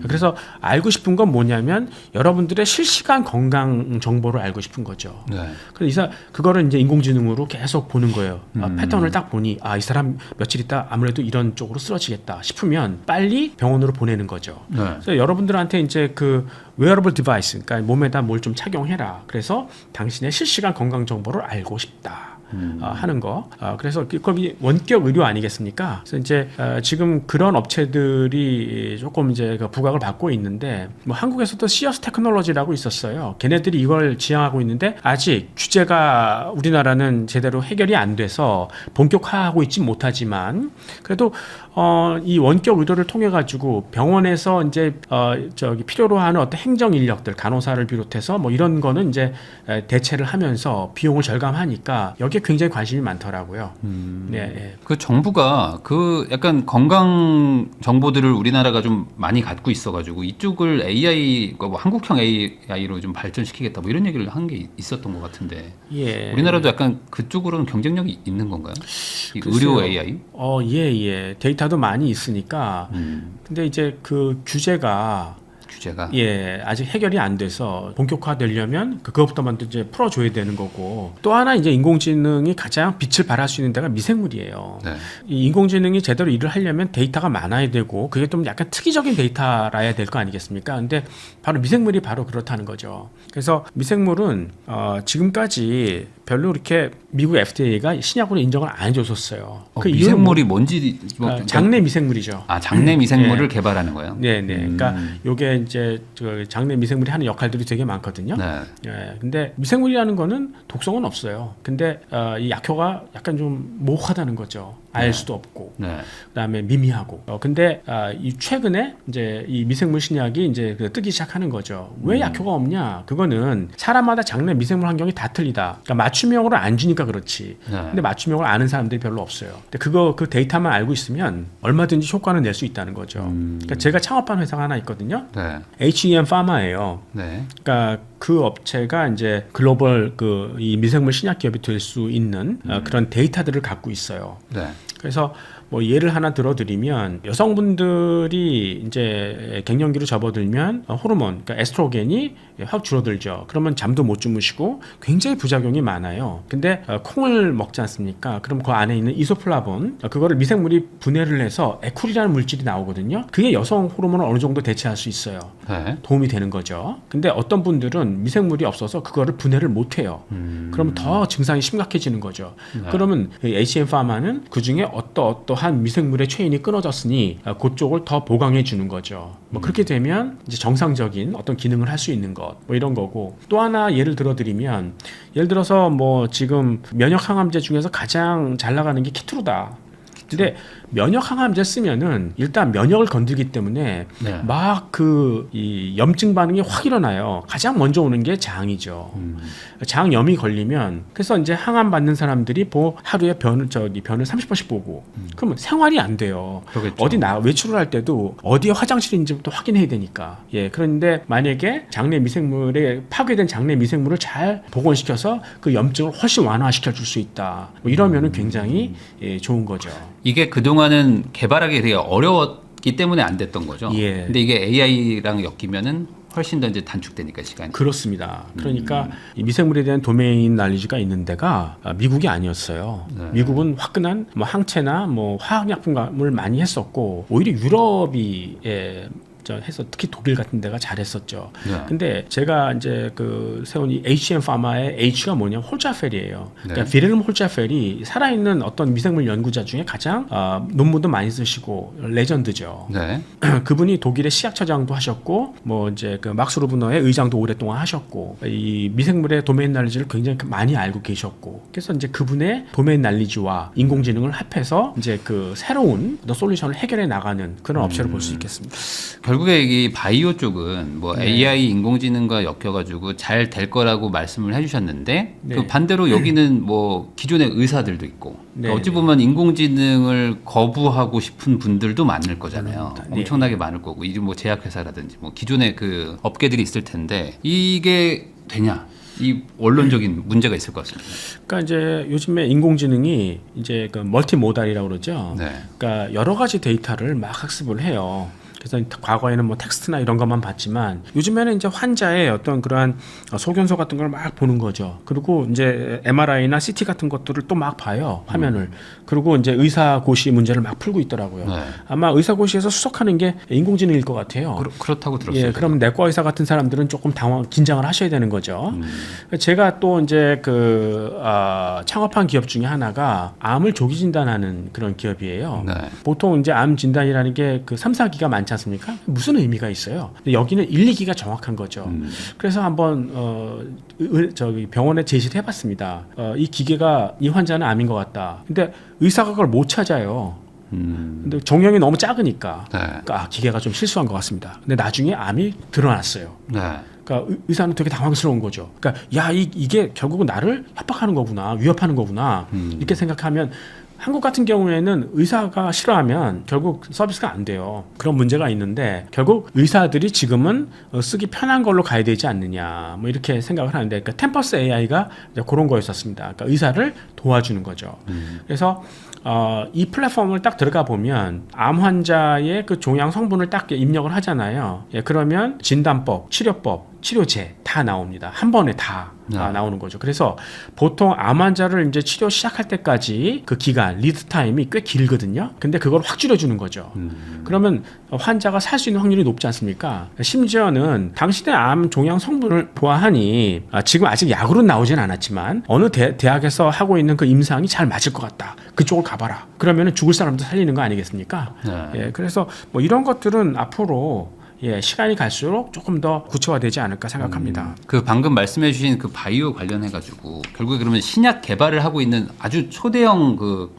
그래서 알고 싶은 건 뭐냐면 여러분들의 실시간 건강 정보를 알고 싶은 거죠. 네. 그래서 그거를 이제 인공지능으로 계속 보는 거예요. 패턴을 딱 보니 이 사람 며칠 있다 아무래도 이런 쪽으로 쓰러지겠다 싶으면 빨리 병원으로 보내는 거죠. 네. 그래서 여러분들한테 이제 그 웨어러블 디바이스, 그러니까 몸에다 뭘 좀 착용해라. 그래서 당신의 실시간 건강 정보를 알고 싶다. 하는 거. 그래서 거기 원격 의료 아니겠습니까? 그래서 이제 지금 그런 업체들이 조금 이제 그 부각을 받고 있는데 뭐 한국에서도 시어스 테크놀로지라고 있었어요. 걔네들이 이걸 지향하고 있는데 아직 규제가 우리나라는 제대로 해결이 안 돼서 본격화하고 있지 못하지만 그래도 이 원격 의료를 통해 가지고 병원에서 이제 저기 필요로 하는 어떤 행정 인력들 간호사를 비롯해서 뭐 이런 거는 이제 대체를 하면서 비용을 절감하니까 여기에 굉장히 관심이 많더라고요. 네. 그 정부가 그 약간 건강 정보들을 우리나라가 좀 많이 갖고 있어가지고 이쪽을 AI, 뭐 한국형 AI로 좀 발전시키겠다 뭐 이런 얘기를 한 게 있었던 것 같은데. 예. 우리나라도 약간 그쪽으로는 경쟁력이 있는 건가요? 이 의료 AI? 예. 데이터도 많이 있으니까. 근데 이제 그 규제가 아직 해결이 안 돼서 본격화되려면 그것부터 먼저 이제 풀어줘야 되는 거고 또 하나 이제 인공지능이 가장 빛을 발할 수 있는 데가 미생물이에요. 네. 이 인공지능이 제대로 일을 하려면 데이터가 많아야 되고 그게 좀 약간 특이적인 데이터라야 될 거 아니겠습니까? 근데 바로 미생물이 바로 그렇다는 거죠. 그래서 미생물은 지금까지 별로 이렇게 미국 FDA가 신약으로 인정을 안 해줬었어요. 그 미생물이 뭔지 장내 미생물이죠. 장내 미생물을 개발하는 거예요. 네. 그러니까 요게 이제 장내 미생물이 하는 역할들이 되게 많거든요. 네. 근데 미생물이라는 거는 독성은 없어요. 근데 이 약효가 약간 좀 모호하다는 거죠. 알 수도 없고, 그다음에 미미하고. 근데 이 최근에 이제 이 미생물 신약이 이제 뜨기 시작하는 거죠. 왜 약효가 없냐? 그거는 사람마다 장내 미생물 환경이 다 틀리다. 그러니까 맞춤형으로 안 주니까 그렇지. 근데 맞춤형을 아는 사람들이 별로 없어요. 근데 그 데이터만 알고 있으면 얼마든지 효과는 낼 수 있다는 거죠. 그러니까 제가 창업한 회사가 하나 있거든요. HEM 파마예요. 그러니까 그 업체가 이제 글로벌 이 미생물 신약 기업이 될 수 있는 그런 데이터들을 갖고 있어요. 그래서 뭐 예를 하나 들어드리면 여성분들이 이제 갱년기로 접어들면 호르몬, 그러니까 에스트로겐이 확 줄어들죠. 그러면 잠도 못 주무시고 굉장히 부작용이 많아요. 근데 콩을 먹지 않습니까? 그럼 그 안에 있는 이소플라본, 그거를 미생물이 분해를 해서 에쿨이라는 물질이 나오거든요. 그게 여성 호르몬을 어느 정도 대체할 수 있어요. 도움이 되는 거죠. 근데 어떤 분들은 미생물이 없어서 그거를 분해를 못 해요. 그러면 더 증상이 심각해지는 거죠. 그러면 HM 파마는 그 중에 어떠한 미생물의 체인이 끊어졌으니 그쪽을 더 보강해 주는 거죠. 뭐 그렇게 되면 이제 정상적인 어떤 기능을 할 수 있는 것, 뭐 이런 거고. 또 하나 예를 들어드리면, 예를 들어서 뭐 지금 면역 항암제 중에서 가장 잘 나가는 게 키트루다. 근데 면역 항암제 쓰면은 일단 면역을 건들기 때문에 막 이 염증 반응이 확 일어나요. 가장 먼저 오는 게 장이죠. 장염이 걸리면 그래서 이제 항암 받는 사람들이 하루에 변을 30번씩 보고 그러면 생활이 안 돼요. 그러겠죠. 어디 외출을 할 때도 어디에 화장실인지부터 확인해야 되니까. 그런데 만약에 파괴된 장내 미생물을 잘 복원시켜서 그 염증을 훨씬 완화시켜 줄 수 있다. 뭐 이러면은 굉장히 좋은 거죠. 이게 그동안은 개발하기 되게 어려웠기 때문에 안 됐던 거죠. 근데 이게 AI랑 엮이면은 훨씬 더 이제 단축되니까 시간이. 그렇습니다. 그러니까 이 미생물에 대한 도메인 날리지가 있는 데가 미국이 아니었어요. 미국은 화끈한 뭐 항체나 뭐 화학약품을 많이 했었고 오히려 유럽이 해서 특히 독일 같은 데가 잘했었죠. 근데 제가 이제 세운 이 HM 파마의 H가 뭐냐면 홀자펠이에요. 그러니까 비렐름 홀자펠이 살아있는 어떤 미생물 연구자 중에 가장 논문도 많이 쓰시고 레전드죠. 그분이 독일의 시약처장도 하셨고 뭐 이제 막스 루브너의 의장도 오랫동안 하셨고 이 미생물의 도메인 날리지를 굉장히 많이 알고 계셨고 그래서 이제 그분의 도메인 날리지와 인공지능을 합해서 이제 새로운 솔루션을 해결해 나가는 그런 업체를 볼 수 있겠습니다. 결국에 이 바이오 쪽은 뭐 AI 인공지능과 엮여가지고 잘 될 거라고 말씀을 해주셨는데 그 반대로 여기는 뭐 기존의 의사들도 있고 어찌 보면 인공지능을 거부하고 싶은 분들도 많을 거잖아요. 엄청나게 많을 거고 이제 뭐 제약회사라든지 뭐 기존의 그 업계들이 있을 텐데 이게 되냐? 이 원론적인 문제가 있을 것 같습니다. 그러니까 이제 요즘에 인공지능이 이제 멀티모달이라고 그러죠. 그러니까 여러 가지 데이터를 막 학습을 해요. 그래서 과거에는 뭐 텍스트나 이런 것만 봤지만 요즘에는 이제 환자의 어떤 그러한 소견서 같은 걸 막 보는 거죠. 그리고 이제 MRI나 CT 같은 것들을 또 막 봐요. 화면을. 그리고 이제 의사고시 문제를 막 풀고 있더라고요. 네. 아마 의사고시에서 수석하는 게 인공지능일 것 같아요. 그렇다고 들었어요. 예, 그럼 내과 의사 같은 사람들은 조금 긴장을 하셔야 되는 거죠. 제가 또 이제 창업한 기업 중에 하나가 암을 조기 진단하는 그런 기업이에요. 네. 보통 이제 암 진단이라는 게 그 3, 4기가 많지 않습니까? 무슨 의미가 있어요? 근데 여기는 1, 2기가 정확한 거죠. 그래서 한번 저기 병원에 제시를 해봤습니다. 이 기계가 이 환자는 암인 것 같다. 근데 의사가 그걸 못 찾아요. 근데 정형이 너무 작으니까 네. 그러니까 기계가 좀 실수한 것 같습니다. 근데 나중에 암이 드러났어요. 네. 그러니까 의사는 되게 당황스러운 거죠. 그러니까 야 이게 결국은 나를 협박하는 거구나, 위협하는 거구나 이렇게 생각하면 한국 같은 경우에는 의사가 싫어하면 결국 서비스가 안 돼요. 그런 문제가 있는데 결국 의사들이 지금은 쓰기 편한 걸로 가야 되지 않느냐 뭐 이렇게 생각을 하는데 그러니까 템퍼스 AI가 그런 거였었습니다. 그러니까 의사를 도와주는 거죠. 그래서 이 플랫폼을 딱 들어가 보면 암 환자의 그 종양 성분을 딱 입력을 하잖아요. 예, 그러면 진단법, 치료법, 치료제 다 나옵니다. 한 번에 다 나오는 거죠. 그래서 보통 암 환자를 이제 치료 시작할 때까지 그 기간, 리드 타임이 꽤 길거든요. 근데 그걸 확 줄여주는 거죠. 그러면 환자가 살 수 있는 확률이 높지 않습니까? 심지어는 당신의 암 종양 성분을 보아하니 지금 아직 약으로는 나오진 않았지만 어느 대학에서 하고 있는 그 임상이 잘 맞을 것 같다. 그쪽을 가봐라. 그러면 죽을 사람도 살리는 거 아니겠습니까? 네. 예, 그래서 뭐 이런 것들은 앞으로 시간이 갈수록 조금 더 구체화되지 않을까 생각합니다. 그 방금 말씀해주신 그 바이오 관련해가지고 결국에 그러면 신약 개발을 하고 있는 아주 초대형 그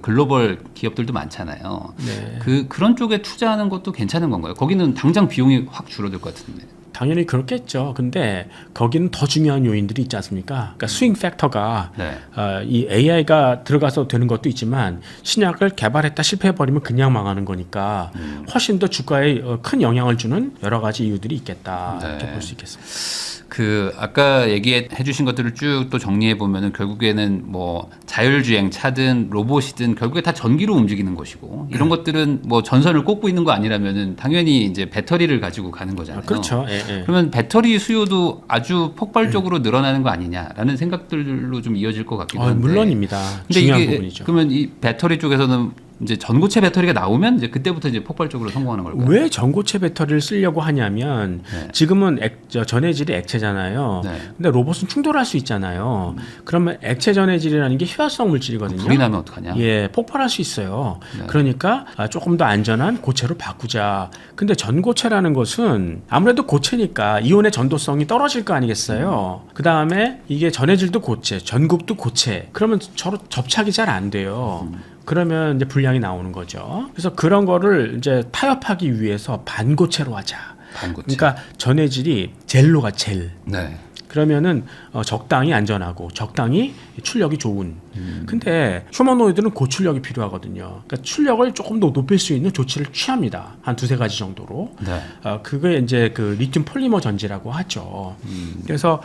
글로벌 기업들도 많잖아요. 네. 그런 쪽에 투자하는 것도 괜찮은 건가요? 거기는 당장 비용이 확 줄어들 것 같은데. 당연히 그렇겠죠. 근데 거기는 더 중요한 요인들이 있지 않습니까? 그러니까 스윙 팩터가 네. 이 AI가 들어가서 되는 것도 있지만 신약을 개발했다 실패해버리면 그냥 망하는 거니까 훨씬 더 주가에 큰 영향을 주는 여러 가지 이유들이 있겠다. 네. 이렇게 볼 수 있겠습니다. 그 아까 얘기해 주신 것들을 쭉 또 정리해 보면은 결국에는 뭐 자율주행 차든 로봇이든 결국에 다 전기로 움직이는 것이고 이런 것들은 뭐 전선을 꽂고 있는 거 아니라면은 당연히 이제 배터리를 가지고 가는 거잖아요. 그렇죠. 예. 그러면 배터리 수요도 아주 폭발적으로 늘어나는 거 아니냐라는 생각들로 좀 이어질 것 같기도 한데. 물론입니다. 근데 중요한 이게 부분이죠. 그러면 이 배터리 쪽에서는 이제 전고체 배터리가 나오면 이제 그때부터 이제 폭발적으로 성공하는 걸까요? 왜 전고체 배터리를 쓰려고 하냐면 지금은 전해질이 액체잖아요. 네. 근데 로봇은 충돌할 수 있잖아요. 그러면 액체 전해질이라는 게 희화성 물질이거든요. 불이 나면 어떡하냐? 예, 폭발할 수 있어요. 네. 그러니까 조금 더 안전한 고체로 바꾸자. 근데 전고체라는 것은 아무래도 고체니까 이온의 전도성이 떨어질 거 아니겠어요. 그 다음에 이게 전해질도 고체, 전극도 고체. 그러면 서로 접착이 잘 안 돼요. 그러면 이제 불량이 나오는 거죠. 그래서 그런 거를 이제 타협하기 위해서 반고체로 하자. 반고체. 그러니까 전해질이 젤로가 젤. 네. 그러면은 적당히 안전하고 적당히 출력이 좋은. 근데 휴머노이드는 고출력이 필요하거든요. 그러니까 출력을 조금 더 높일 수 있는 조치를 취합니다. 한 두세 가지 정도로. 네. 그게 이제 그 리튬 폴리머 전지라고 하죠. 그래서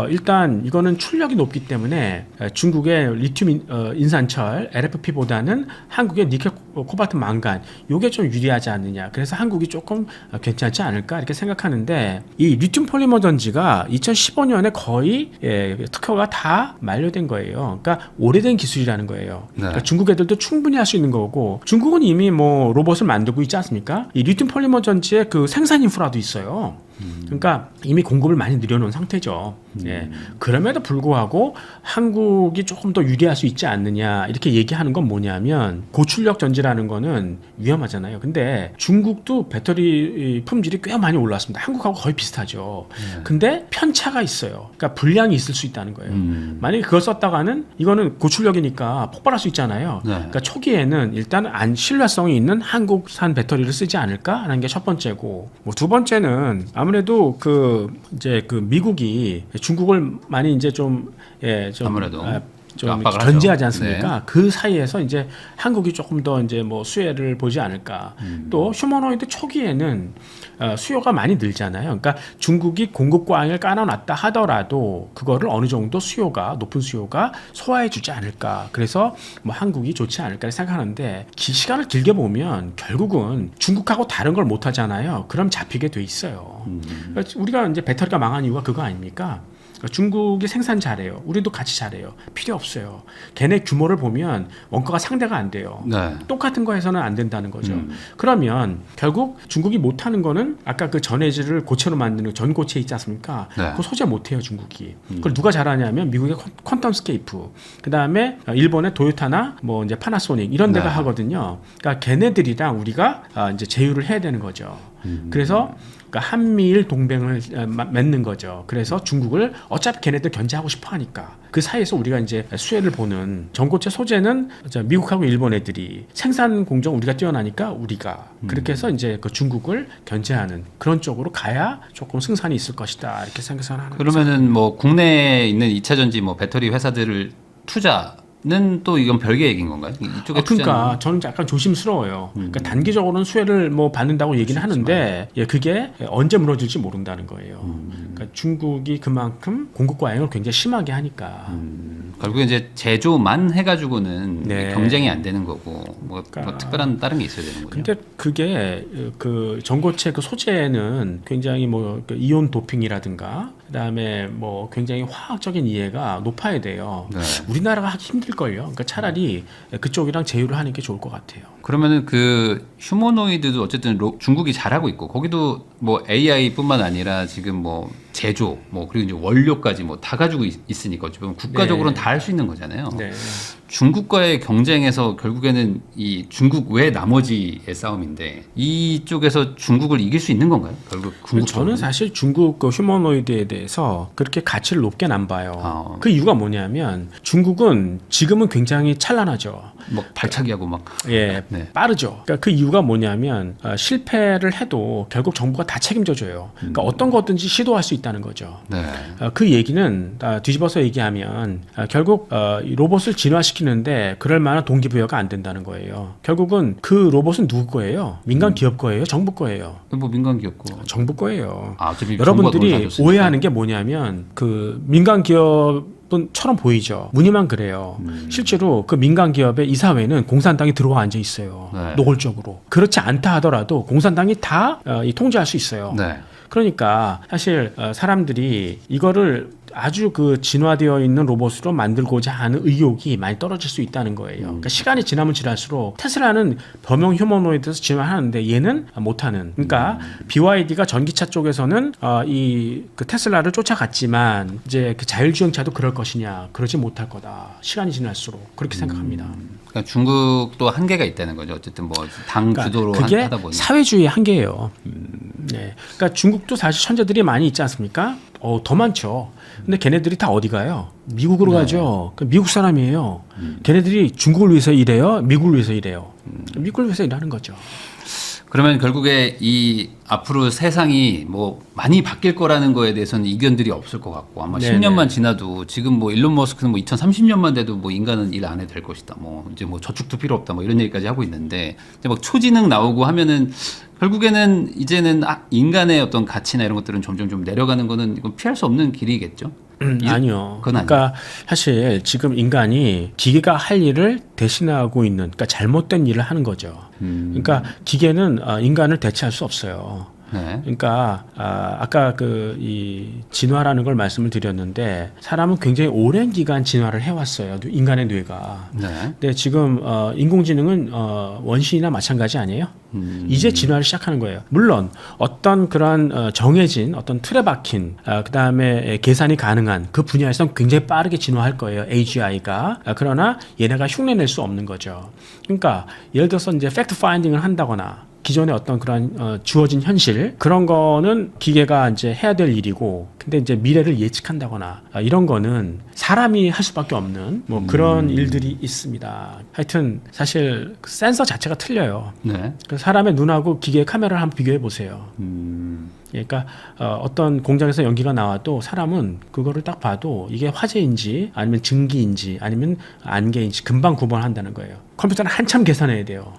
일단 이거는 출력이 높기 때문에 중국의 리튬 인산철 LFP보다는 한국의 니켈 코발트 망간 요게 좀 유리하지 않느냐. 그래서 한국이 조금 괜찮지 않을까 이렇게 생각하는데 이 리튬 폴리머 전지가 2015년에 거의 특허가 다 만료된 거예요. 그러니까 오래된 기술이라는 거예요. 네. 그러니까 중국 애들도 충분히 할 수 있는 거고 중국은 이미 뭐 로봇을 만들고 있지 않습니까? 이 리튬 폴리머 전지의 그 생산 인프라도 있어요. 그러니까 이미 공급을 많이 늘려놓은 상태죠. 예. 그럼에도 불구하고 한국이 조금 더 유리할 수 있지 않느냐 이렇게 얘기하는 건 뭐냐면 고출력 전지라는 거는 위험하잖아요. 근데 중국도 배터리 품질이 꽤 많이 올랐습니다. 한국하고 거의 비슷하죠. 근데 편차가 있어요. 그러니까 불량이 있을 수 있다는 거예요. 만약에 그걸 썼다가는 이거는 고출력이니까 폭발할 수 있잖아요. 네. 그러니까 초기에는 일단 신뢰성이 있는 한국산 배터리를 쓰지 않을까 하는 게 첫 번째고 뭐 두 번째는 아무래도 이제 미국이 중국을 많이 이제 좀 아무래도 좀 압박을 견제하지 하죠. 않습니까? 네. 그 사이에서 이제 한국이 조금 더 이제 뭐 수혜를 보지 않을까. 또 휴머노이드 초기에는 수요가 많이 늘잖아요. 그러니까 중국이 공급 과잉을 깔아놨다 하더라도 그거를 어느 정도 수요가 높은 수요가 소화해주지 않을까. 그래서 뭐 한국이 좋지 않을까 생각하는데 시간을 길게 보면 결국은 중국하고 다른 걸 못하잖아요. 그럼 잡히게 돼 있어요. 그러니까 우리가 이제 배터리가 망한 이유가 그거 아닙니까? 중국이 생산 잘해요. 우리도 같이 잘해요. 필요 없어요. 걔네 규모를 보면 원가가 상대가 안 돼요. 네. 똑같은 거 해서는 안 된다는 거죠. 그러면 결국 중국이 못하는 거는 아까 그 전해질을 고체로 만드는 전고체 있지 않습니까? 네. 그거 소재 못해요 중국이. 그걸 누가 잘하냐면 미국의 퀀텀스케이프, 그 다음에 일본의 도요타나 뭐 이제 파나소닉 이런 데가 네. 하거든요. 그러니까 걔네들이랑 우리가 이제 제휴를 해야 되는 거죠. 그래서 그러니까 한미일 동맹을 맺는 거죠. 그래서 중국을 어차피 걔네들 견제하고 싶어 하니까 그 사이에서 우리가 이제 수혜를 보는 전고체 소재는 미국하고 일본 애들이 생산 공정 우리가 뛰어나니까 우리가 그렇게 해서 이제 그 중국을 견제하는 그런 쪽으로 가야 조금 승산이 있을 것이다 이렇게 생각하는 거죠. 그러면은 뭐 국내에 있는 2차 전지 뭐 배터리 회사들을 투자는 또 이건 별개 얘기인 건가요? 이쪽에 그러니까 저는 약간 조심스러워요. 그러니까 단기적으로는 수혜를 뭐 받는다고 얘기는 하는데 그게 언제 무너질지 모른다는 거예요. 그러니까 중국이 그만큼 공급 과잉을 굉장히 심하게 하니까. 결국에 이제 제조만 해가지고는 네. 경쟁이 안 되는 거고 뭐 그러니까 특별한 다른 게 있어야 되는군요. 근데 그게 그 전고체 그 소재는 굉장히 뭐그 이온 도핑이라든가 그다음에 뭐 굉장히 화학적인 이해가 높아야 돼요. 네. 우리나라가 하기 힘들걸요. 그러니까 차라리 그쪽이랑 제휴를 하는 게 좋을 것 같아요. 그러면은 그 휴머노이드도 어쨌든 중국이 잘하고 있고 거기도 뭐 AI뿐만 아니라 지금 뭐 제조 뭐 그리고 이제 원료까지 뭐 다 가지고 있으니까 어찌 보면 국가적으로는 네. 다 할 수 있는 거잖아요. 네. 중국과의 경쟁에서 결국에는 이 중국 외 나머지의 싸움인데 이쪽에서 중국을 이길 수 있는 건가요? 결국 궁극적으로? 저는 사실 중국 그 휴머노이드에 대해서 그렇게 가치를 높게는 안 봐요. 그 이유가 뭐냐면 중국은 지금은 굉장히 찬란하죠. 뭐 발차기하고 막 예, 네. 빠르죠. 그러니까 그 이유가 뭐냐면 실패를 해도 결국 정부가 다 책임져줘요. 그러니까 어떤 거든지 시도할 수 있다는 거죠. 네. 그 얘기는 뒤집어서 얘기하면 결국 이 로봇을 진화시키는데 그럴 만한 동기부여가 안 된다는 거예요. 결국은 그 로봇은 누구 거예요? 민간 기업 거예요? 정부 거예요? 뭐 민간 기업고 정부 거예요. 어차피 여러분들이 오해하는 게 뭐냐면 그 민간 기업은처럼 보이죠. 무늬만 그래요. 실제로 그 민간 기업의 이사회는 공산당이 들어와 앉아 있어요. 네. 노골적으로. 그렇지 않다 하더라도 공산당이 다 통제할 수 있어요. 네. 그러니까 사실 사람들이 이거를 아주 그 진화되어 있는 로봇으로 만들고자 하는 의욕이 많이 떨어질 수 있다는 거예요. 그러니까 시간이 지나면 지날수록 테슬라는 범용 휴머노이드에서 진화하는데 얘는 못하는. 그러니까 BYD가 전기차 쪽에서는 이 그 테슬라를 쫓아갔지만 이제 그 자율주행차도 그럴 것이냐? 그러지 못할 거다. 시간이 지날수록 그렇게 생각합니다. 그러니까 중국도 한계가 있다는 거죠. 어쨌든 뭐 당 그러니까 주도로 그게 하다 보니 사회주의 한계예요. 네. 그러니까 중국도 사실 천재들이 많이 있지 않습니까? 더 많죠. 근데 걔네들이 다 어디 가요? 미국으로 가죠. 그 미국 사람이에요. 걔네들이 중국을 위해서 일해요? 미국을 위해서 일해요? 미국을 위해서 일하는 거죠. 그러면 결국에 이 앞으로 세상이 뭐 많이 바뀔 거라는 거에 대해서는 이견들이 없을 것 같고 아마 네네. 10년만 지나도 지금 뭐 일론 머스크는 뭐 2030년만 돼도 뭐 인간은 일 안 해도 될 것이다. 뭐 이제 뭐 저축도 필요 없다. 뭐 이런 얘기까지 하고 있는데 이제 막 초지능 나오고 하면은 결국에는 이제는 인간의 어떤 가치나 이런 것들은 점점 좀 내려가는 거는 이건 피할 수 없는 길이겠죠. 아니요. 그건 아니에요. 그러니까 사실 지금 인간이 기계가 할 일을 대신하고 있는, 그러니까 잘못된 일을 하는 거죠. 그러니까 기계는 인간을 대체할 수 없어요. 네. 그러니까 아까 그 이 진화라는 걸 말씀을 드렸는데 사람은 굉장히 오랜 기간 진화를 해왔어요. 인간의 뇌가. 네. 근데 지금 인공지능은 원시나 마찬가지 아니에요? 이제 진화를 시작하는 거예요. 물론 어떤 그런 정해진 어떤 틀에 박힌 그다음에 계산이 가능한 그 분야에서는 굉장히 빠르게 진화할 거예요. AGI가. 그러나 얘네가 흉내낼 수 없는 거죠. 그러니까 예를 들어서 이제 팩트 파인딩을 한다거나 기존의 어떤 그런 주어진 현실 그런 거는 기계가 이제 해야 될 일이고, 근데 이제 미래를 예측한다거나 이런 거는 사람이 할 수밖에 없는 뭐 그런 일들이 있습니다. 하여튼 사실 그 센서 자체가 틀려요. 네. 그 사람의 눈하고 기계의 카메라를 한번 비교해 보세요. 그러니까 어떤 공장에서 연기가 나와도 사람은 그거를 딱 봐도 이게 화재인지 아니면 증기인지 아니면 안개인지 금방 구분한다는 거예요. 컴퓨터는 한참 계산해야 돼요.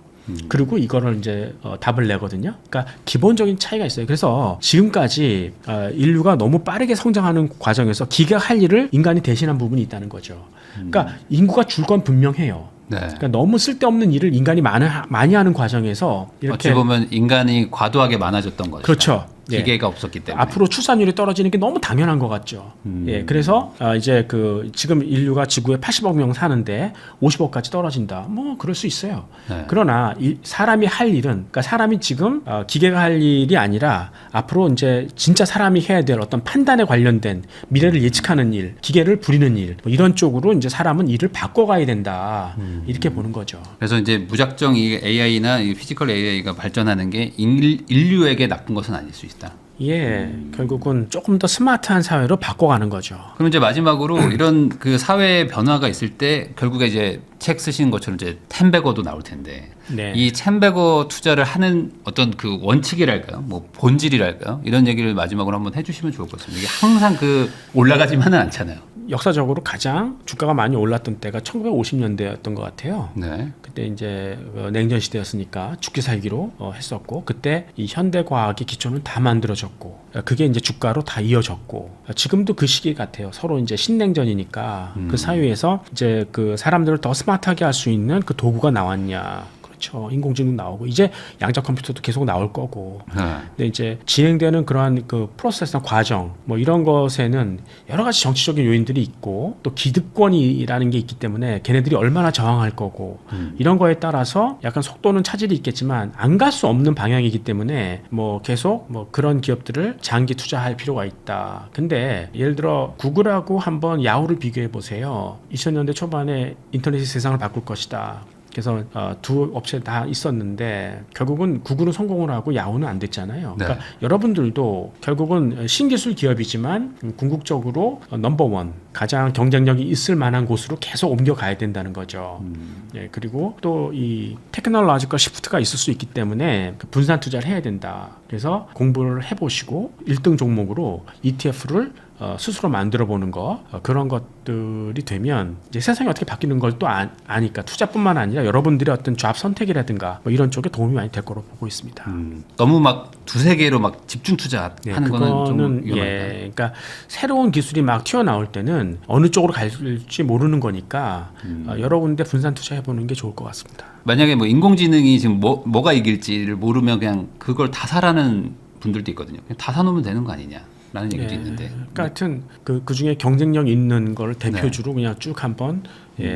그리고 이거를 이제 답을 내거든요. 그러니까 기본적인 차이가 있어요. 그래서 지금까지 인류가 너무 빠르게 성장하는 과정에서 기계가 할 일을 인간이 대신한 부분이 있다는 거죠. 그러니까 인구가 줄 건 분명해요. 네. 그러니까 너무 쓸데없는 일을 인간이 많이 하는 과정에서 이렇게 어찌 보면 인간이 과도하게 많아졌던 거죠. 그렇죠. 기계가 없었기 때문에. 앞으로 출산율이 떨어지는 게 너무 당연한 것 같죠. 예, 그래서 이제 그 지금 인류가 지구에 80억 명 사는데 50억까지 떨어진다. 뭐 그럴 수 있어요. 네. 그러나 사람이 할 일은, 그러니까 사람이 지금 기계가 할 일이 아니라 앞으로 이제 진짜 사람이 해야 될 어떤 판단에 관련된 미래를 예측하는 일, 기계를 부리는 일, 뭐 이런 쪽으로 이제 사람은 일을 바꿔가야 된다. 이렇게 보는 거죠. 그래서 이제 무작정 이 AI나 이 피지컬 AI가 발전하는 게 인류에게 나쁜 것은 아닐 수 있다. 예, 결국은 조금 더 스마트한 사회로 바꿔가는 거죠. 그럼 이제 마지막으로 이런 그 사회의 변화가 있을 때 결국에 이제 책 쓰신 것처럼 이제 템베거도 나올 텐데 네. 이 템베거 투자를 하는 어떤 그 원칙이랄까요, 뭐 본질이랄까요, 이런 얘기를 마지막으로 한번 해주시면 좋을 것 같습니다. 이게 항상 그 올라가지만은 않잖아요. 역사적으로 가장 주가가 많이 올랐던 때가 1950년대였던 것 같아요. 네. 그때 이제 냉전 시대였으니까 죽기 살기로 했었고, 그때 이 현대 과학의 기초는 다 만들어졌고, 그게 이제 주가로 다 이어졌고, 지금도 그 시기 같아요. 서로 이제 신냉전이니까 그 사이에서 이제 그 사람들을 더 스마트하게 할 수 있는 그 도구가 나왔냐. 그렇죠. 인공지능 나오고 이제 양자 컴퓨터도 계속 나올 거고. 네. 근데 이제 진행되는 그러한 그 프로세스나 과정 뭐 이런 것에는 여러 가지 정치적인 요인들이 있고 또 기득권이라는 게 있기 때문에 걔네들이 얼마나 저항할 거고 이런 거에 따라서 약간 속도는 차질이 있겠지만 안 갈 수 없는 방향이기 때문에 뭐 계속 뭐 그런 기업들을 장기 투자할 필요가 있다. 근데 예를 들어 구글하고 한번 야후를 비교해 보세요. 2000년대 초반에 인터넷이 세상을 바꿀 것이다. 그래서 두 업체 다 있었는데 결국은 구글은 성공을 하고 야후는 안 됐잖아요. 네. 그러니까 여러분들도 결국은 신기술 기업이지만 궁극적으로 넘버원 가장 경쟁력이 있을 만한 곳으로 계속 옮겨가야 된다는 거죠. 예, 그리고 또 이 테크놀로지컬 시프트가 있을 수 있기 때문에 그 분산 투자를 해야 된다. 그래서 공부를 해보시고 1등 종목으로 ETF를 스스로 만들어 보는 거 그런 것들이 되면 이제 세상이 어떻게 바뀌는 걸 또 아니까 투자뿐만 아니라 여러분들의 어떤 잡 선택이라든가 뭐 이런 쪽에 도움이 많이 될 거로 보고 있습니다. 너무 막 두세 개로 막 집중 투자하는 거는 좀 위험하다. 예, 그러니까 새로운 기술이 막 튀어나올 때는 어느 쪽으로 갈지 모르는 거니까 여러 군데 분산 투자해 보는 게 좋을 것 같습니다. 만약에 뭐 인공지능이 지금 뭐가 이길지를 모르면 그냥 그걸 다 사라는 분들도 있거든요. 그냥 다 사놓으면 되는 거 아니냐라는 얘기도 예, 있는데. 그러니까 하여튼 그 중에 경쟁력 있는 걸 대표주로 그냥 쭉 한번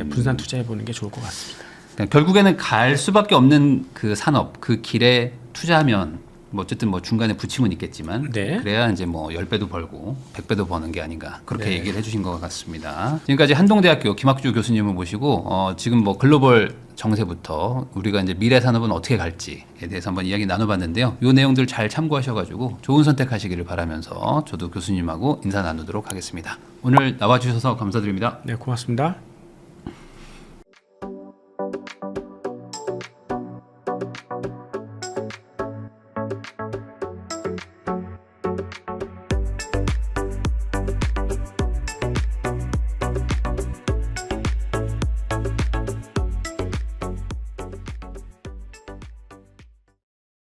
분산 투자해 보는 게 좋을 것 같습니다. 그러니까 결국에는 갈 수밖에 없는 그 산업, 그 길에 투자하면 뭐 어쨌든 뭐 중간에 부침은 있겠지만 네. 그래야 이제 뭐 10배도 벌고 100배도 버는 게 아닌가 그렇게 네. 얘기를 해주신 것 같습니다. 지금까지 한동대학교 김학주 교수님을 모시고 지금 뭐 글로벌 정세부터 우리가 이제 미래 산업은 어떻게 갈지에 대해서 한번 이야기 나눠봤는데요. 이 내용들 잘 참고하셔가지고 좋은 선택하시기를 바라면서 저도 교수님하고 인사 나누도록 하겠습니다. 오늘 나와주셔서 감사드립니다. 네, 고맙습니다.